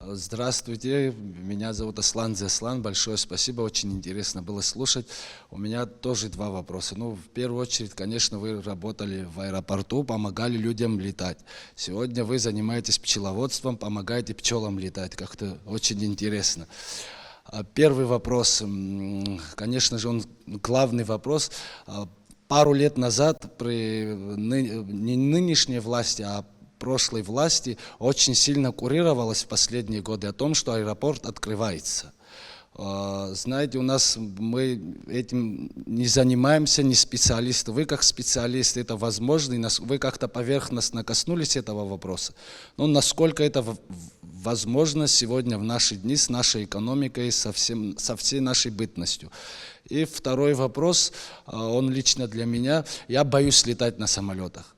Здравствуйте, меня зовут Аслан Зеслан, большое спасибо, очень интересно было слушать. У меня тоже два вопроса. В первую очередь, конечно, вы работали в аэропорту, помогали людям летать. Сегодня вы занимаетесь пчеловодством, помогаете пчелам летать, как-то очень интересно. Первый вопрос, конечно же, он главный вопрос. Пару лет назад при не нынешней власти, а прошлой власти очень сильно курировалось в последние годы о том, что аэропорт открывается. Знаете, у нас мы этим не занимаемся, не специалисты. Вы как специалисты, это возможно, и вы как-то поверхностно коснулись этого вопроса. Но насколько это возможно сегодня в наши дни с нашей экономикой, со всей нашей бытностью. И второй вопрос, он лично для меня. Я боюсь летать на самолетах.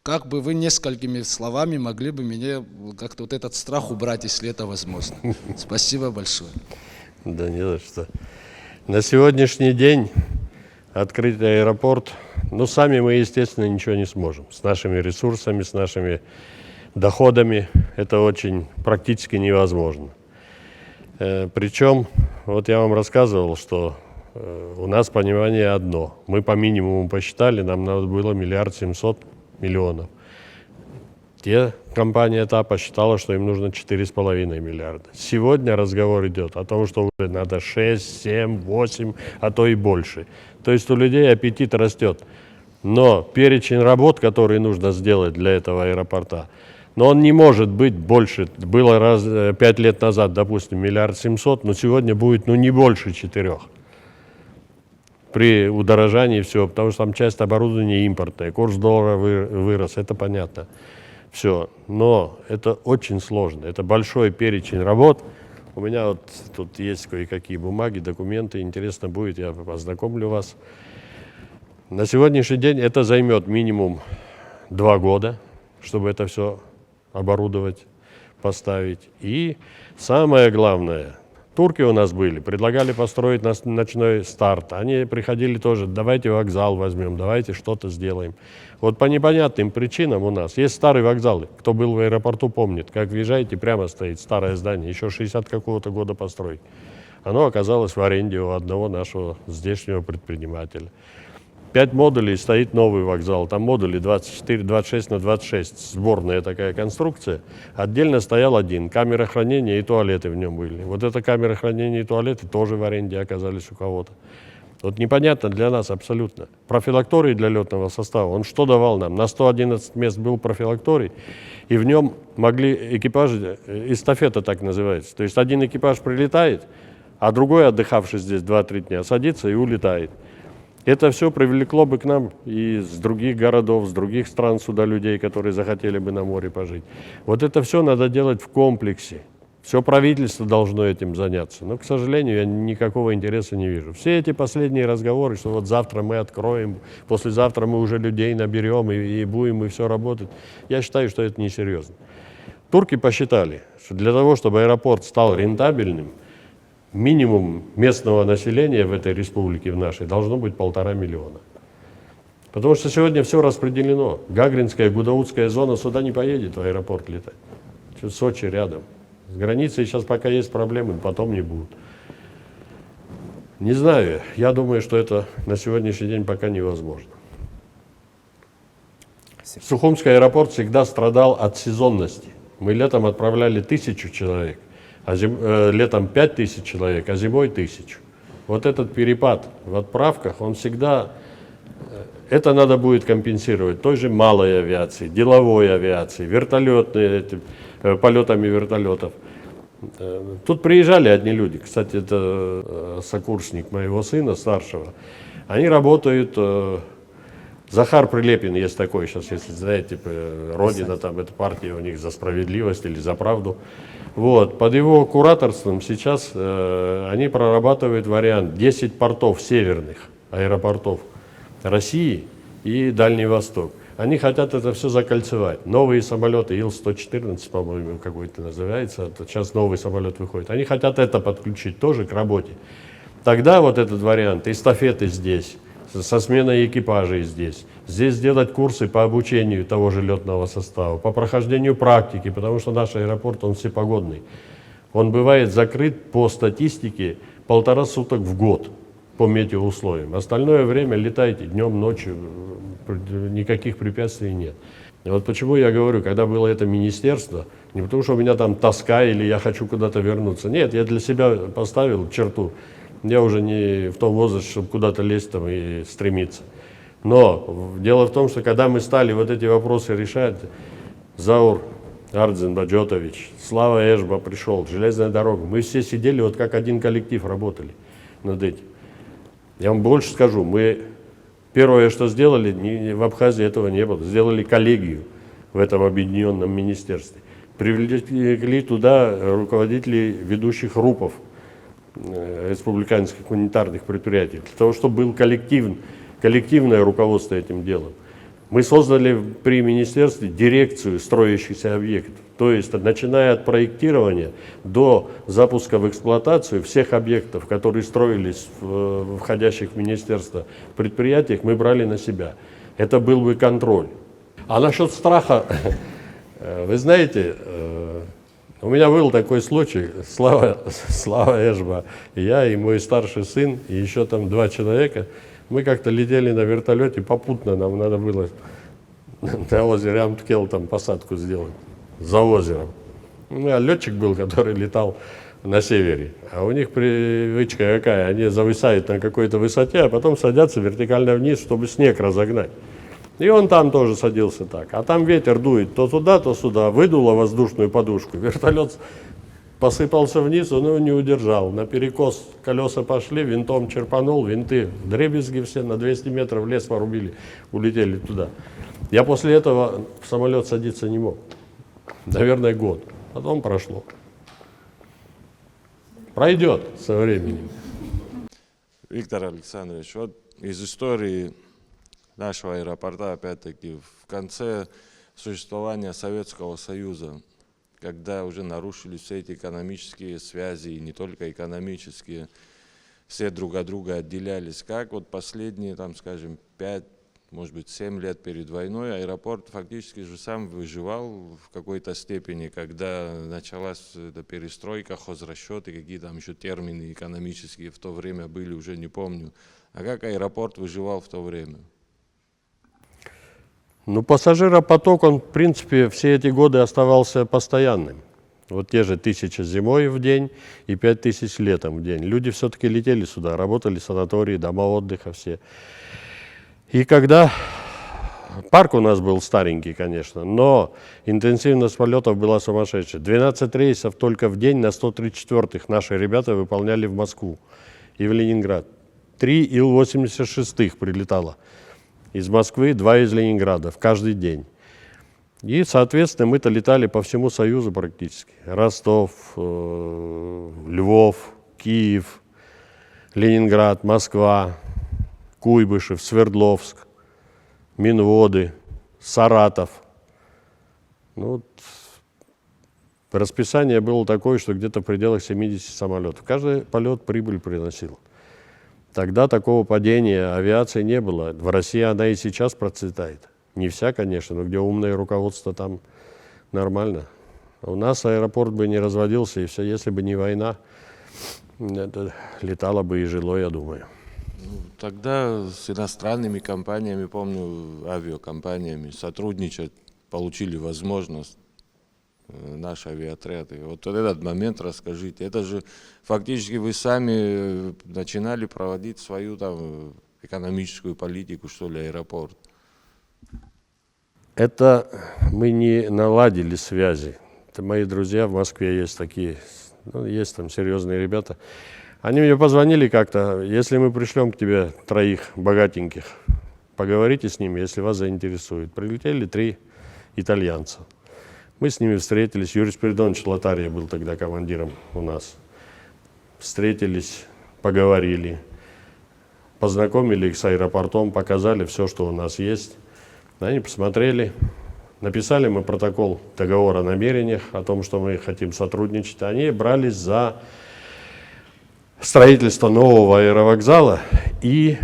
Как бы вы несколькими словами могли бы мне как-то вот этот страх убрать, если это возможно? Спасибо большое. Да не за что. На сегодняшний день открыть аэропорт, ну, сами мы, естественно, ничего не сможем. С нашими ресурсами, с нашими доходами это очень практически невозможно. Причем, вот я вам рассказывал, что у нас понимание одно. Мы по минимуму посчитали, нам надо было 1 700 000 000. Компания та посчитала, что им нужно 4,5 миллиарда. Сегодня разговор идет о том, что уже надо 6, 7, 8, а то и больше. То есть у людей аппетит растет. Но перечень работ, которые нужно сделать для этого аэропорта, но он не может быть больше. Было 5 лет назад, допустим, 1 700 000 000, но сегодня будет не больше 4. При удорожании всего, потому что там часть оборудования импортная, курс доллара вырос, это понятно. Все, но это очень сложно, это большой перечень работ. У меня вот тут есть кое-какие бумаги, документы, интересно будет, я познакомлю вас. На сегодняшний день это займет минимум 2 года, чтобы это все оборудовать, поставить. И самое главное, турки у нас были, предлагали построить ночной старт. Они приходили тоже, давайте вокзал возьмем, давайте что-то сделаем. Вот по непонятным причинам у нас есть старый вокзал. Кто был в аэропорту, помнит, как въезжаете, прямо стоит старое здание, еще 60 какого-то года постройки. Оно оказалось в аренде у одного нашего здешнего предпринимателя. 5 модулей, стоит новый вокзал. Там модули 26×26, сборная такая конструкция. Отдельно стоял один. Камера хранения и туалеты в нем были. Вот эта камера хранения и туалеты тоже в аренде оказались у кого-то. Вот непонятно для нас абсолютно. Профилакторий для летного состава, он что давал нам? На 111 мест был профилакторий, и в нем могли экипажи, эстафета так называется. То есть один экипаж прилетает, а другой, отдыхавший здесь 2-3 дня, садится и улетает. Это все привлекло бы к нам и с других городов, с других стран сюда людей, которые захотели бы на море пожить. Вот это все надо делать в комплексе. Все правительство должно этим заняться. Но, к сожалению, я никакого интереса не вижу. Все эти последние разговоры, что вот завтра мы откроем, послезавтра мы уже людей наберем и будем, и все работать, я считаю, что это несерьезно. Турки посчитали, что для того, чтобы аэропорт стал рентабельным, минимум местного населения в этой республике, в нашей, должно быть 1,5 миллиона. Потому что сегодня все распределено. Гагринская, Гудаутская зона сюда не поедет в аэропорт летать. Сочи рядом. С границей сейчас пока есть проблемы, потом не будут. Не знаю, я думаю, что это на сегодняшний день пока невозможно. Сухумский аэропорт всегда страдал от сезонности. Мы летом отправляли 1000 человек, летом 5000 человек, а зимой 1000. Вот этот перепад в отправках, он всегда... Это надо будет компенсировать той же малой авиацией, деловой авиацией, вертолетной, полетами вертолетов. Тут приезжали одни люди, кстати, это сокурсник моего сына, старшего. Они работают, Захар Прилепин есть такой сейчас, если знаете, Родина, там, это партия у них за справедливость или за правду. Вот, под его кураторством сейчас они прорабатывают вариант 10 портов северных аэропортов России и Дальний Восток. Они хотят это все закольцевать. Новые самолеты, Ил-114, по-моему, какой-то называется, сейчас новый самолет выходит. Они хотят это подключить тоже к работе. Тогда вот этот вариант, эстафеты здесь, со сменой экипажей здесь. Здесь сделать курсы по обучению того же летного состава, по прохождению практики, потому что наш аэропорт, он всепогодный. Он бывает закрыт по статистике 1,5 суток в год по метеоусловиям. Остальное время летайте днем, ночью, никаких препятствий нет. И вот почему я говорю, когда было это министерство, не потому что у меня там тоска или я хочу куда-то вернуться. Нет, я для себя поставил черту. Я уже не в том возрасте, чтобы куда-то лезть там и стремиться. Но дело в том, что когда мы стали вот эти вопросы решать, Заур Ардзин Баджотович, Слава Эшба пришел, железная дорога. Мы все сидели, вот как один коллектив работали над этим. Я вам больше скажу, мы первое, что сделали, в Абхазии этого не было, сделали коллегию в этом объединенном министерстве. Привлекли туда руководителей ведущих РУПов, республиканских гуманитарных предприятий, для того, чтобы был коллективное руководство этим делом. Мы создали при министерстве дирекцию строящихся объектов, то есть начиная от проектирования до запуска в эксплуатацию всех объектов, которые строились в входящих в министерство предприятиях, мы брали на себя. Это был бы контроль. А насчет страха, вы знаете, у меня был такой случай, Слава Эшба, я и мой старший сын, и еще там 2 человека, мы как-то летели на вертолете, попутно нам надо было на озере Амткел там посадку сделать, за озером. У меня летчик был, который летал на севере, а у них привычка какая, они зависают на какой-то высоте, а потом садятся вертикально вниз, чтобы снег разогнать. И он там тоже садился так. А там ветер дует то туда, то сюда. Выдуло воздушную подушку. Вертолет посыпался вниз, он его не удержал. Наперекос колеса пошли, винтом черпанул, винты вдребезги все на 200 метров в лес порубили, улетели туда. Я после этого в самолет садиться не мог. Наверное, год. Потом прошло. Пройдет со временем. Виктор Александрович, вот из истории нашего аэропорта, опять-таки, в конце существования Советского Союза, когда уже нарушились все эти экономические связи, и не только экономические, все друг от друга отделялись, как вот последние, там, скажем, 5, может быть, 7 лет перед войной аэропорт фактически же сам выживал в какой-то степени, когда началась эта перестройка, хозрасчеты, какие там еще термины экономические в то время были, уже не помню. А как аэропорт выживал в то время? Ну, пассажиропоток, он, в принципе, все эти годы оставался постоянным. Вот те же 1000 зимой в день и 5000 летом в день. Люди все-таки летели сюда, работали санатории, дома отдыха все. И когда... Парк у нас был старенький, конечно, но интенсивность полетов была сумасшедшая. 12 рейсов только в день на 134-х наши ребята выполняли в Москву и в Ленинград. 3 Ил-86 прилетало. Из Москвы, 2 из Ленинграда в каждый день. И, соответственно, мы-то летали по всему Союзу практически. Ростов, Львов, Киев, Ленинград, Москва, Куйбышев, Свердловск, Минводы, Саратов. Ну, вот, расписание было такое, что где-то в пределах 70 самолетов. Каждый полет прибыль приносил. Тогда такого падения авиации не было. В России она и сейчас процветает. Не вся, конечно, но где умное руководство, там нормально. У нас аэропорт бы не разводился, и все, если бы не война, это летало бы и жило, я думаю. Тогда с иностранными компаниями, помню, авиакомпаниями сотрудничать, получили возможность наши авиаотряды. Вот этот момент расскажите. Это же фактически вы сами начинали проводить свою там экономическую политику, что ли, аэропорт. Это мы не наладили связи. Это мои друзья в Москве есть такие, ну, есть там серьезные ребята. Они мне позвонили как-то, если мы пришлем к тебе 3 богатеньких, поговорите с ними, если вас заинтересует. Прилетели 3 итальянца. Мы с ними встретились, Юрий Спиридонович Лотария был тогда командиром у нас. Встретились, поговорили, познакомили их с аэропортом, показали все, что у нас есть. Они посмотрели, написали мы протокол договора о намерениях, о том, что мы хотим сотрудничать. Они брались за строительство нового аэровокзала и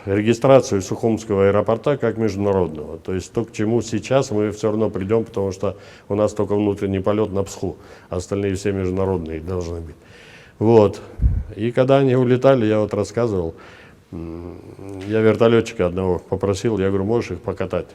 регистрацию Сухумского аэропорта как международного. То есть то, к чему сейчас мы все равно придем, потому что у нас только внутренний полет на Псху, а остальные все международные должны быть. Вот. И когда они улетали, я вот рассказывал, я вертолетчика одного попросил, я говорю, можешь их покатать?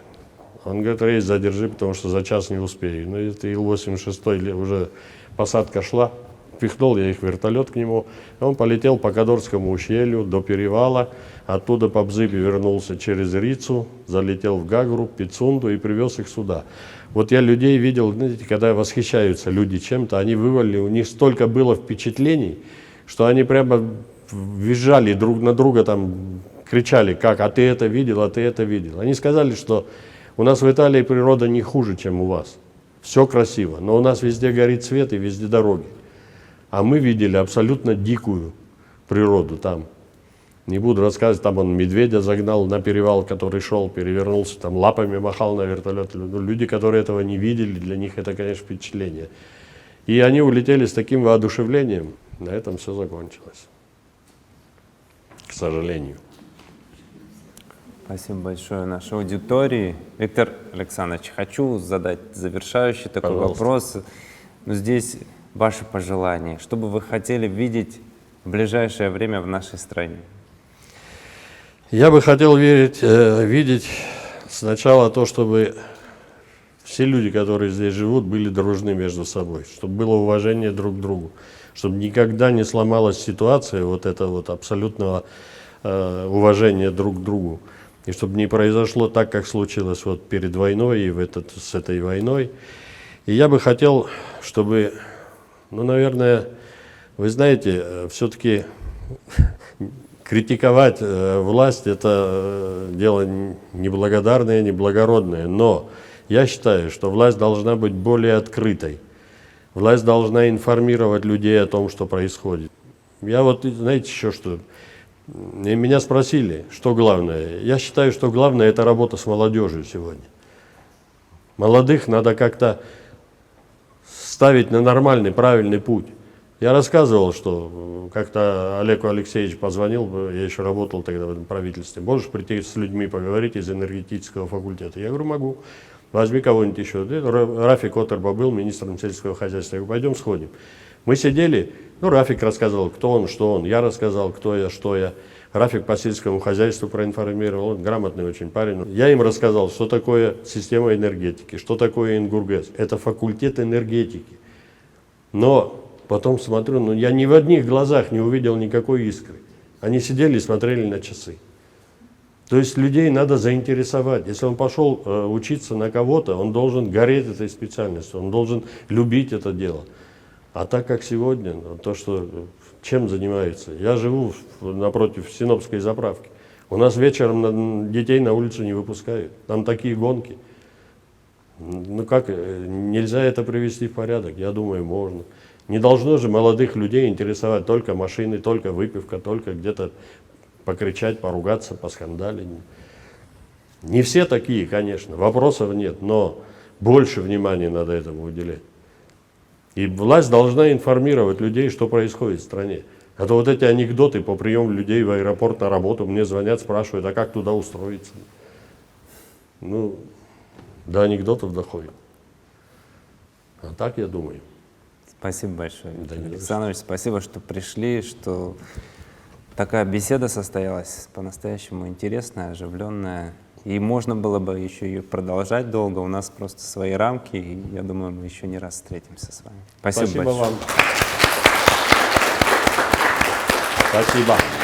Он говорит, рейс задержи, потому что за час не успею. Ну, это Ил-86, уже посадка шла, Пихнул я их в вертолет к нему. Он полетел по Кадорскому ущелью до перевала. Оттуда по Бзыбе вернулся через Рицу, залетел в Гагру, Пицунду и привез их сюда. Вот я людей видел, знаете, когда восхищаются люди чем-то, они вывалили, у них столько было впечатлений, что они прямо визжали друг на друга, там, кричали, как, а ты это видел, а ты это видел. Они сказали, что у нас в Италии природа не хуже, чем у вас. Все красиво, но у нас везде горит свет и везде дороги. А мы видели абсолютно дикую природу там. Не буду рассказывать, там он медведя загнал на перевал, который шел, перевернулся, там лапами махал на вертолет. Ну, люди, которые этого не видели, для них это, конечно, впечатление. И они улетели с таким воодушевлением, на этом все закончилось. К сожалению. Спасибо большое нашей аудитории. Виктор Александрович, хочу задать завершающий такой вопрос. Но здесь ваши пожелания. Что бы вы хотели видеть в ближайшее время в нашей стране? Я бы хотел видеть сначала то, чтобы все люди, которые здесь живут, были дружны между собой, чтобы было уважение друг к другу, чтобы никогда не сломалась ситуация вот этого вот абсолютного уважения друг к другу, и чтобы не произошло так, как случилось вот перед войной и с этой войной. И я бы хотел, чтобы, ну, наверное, вы знаете, все-таки критиковать власть – это дело неблагодарное, неблагородное, но я считаю, что власть должна быть более открытой. Власть должна информировать людей о том, что происходит. Я вот, знаете, еще что, меня спросили, что главное. Я считаю, что главное – это работа с молодежью сегодня. Молодых надо как-то ставить на нормальный, правильный путь. Я рассказывал, что как-то Олегу Алексеевичу позвонил, я еще работал тогда в этом правительстве. Можешь прийти с людьми поговорить из энергетического факультета? Я говорю, могу. Возьми кого-нибудь еще. Рафик Отерба был министром сельского хозяйства. Я говорю, пойдем сходим. Мы сидели, ну, Рафик рассказывал, кто он, что он. Я рассказал, кто я, что я. Рафик по сельскому хозяйству проинформировал. Он грамотный очень парень. Я им рассказал, что такое система энергетики, что такое Ингургэс. Это факультет энергетики. Но потом смотрю, ну, я ни в одних глазах не увидел никакой искры. Они сидели и смотрели на часы. То есть людей надо заинтересовать. Если он пошел учиться на кого-то, он должен гореть этой специальностью, он должен любить это дело. А так как сегодня, то, что чем занимается. Я живу напротив Синопской заправки. У нас вечером детей на улицу не выпускают. Там такие гонки. Ну как, нельзя это привести в порядок? Я думаю, можно. Не должно же молодых людей интересовать только машины, только выпивка, только где-то покричать, поругаться, поскандалить. Не все такие, конечно, вопросов нет, но больше внимания надо этому уделять. И власть должна информировать людей, что происходит в стране. А то вот эти анекдоты по приему людей в аэропорт на работу, мне звонят, спрашивают, а как туда устроиться? Ну, до анекдотов доходит. А так я думаю. Спасибо большое, Виктор Да, Александрович. Спасибо, что пришли, что такая беседа состоялась по-настоящему интересная, оживленная. И можно было бы еще ее продолжать долго. У нас просто свои рамки, и я думаю, мы еще не раз встретимся с вами. Спасибо большое. Вам. Спасибо.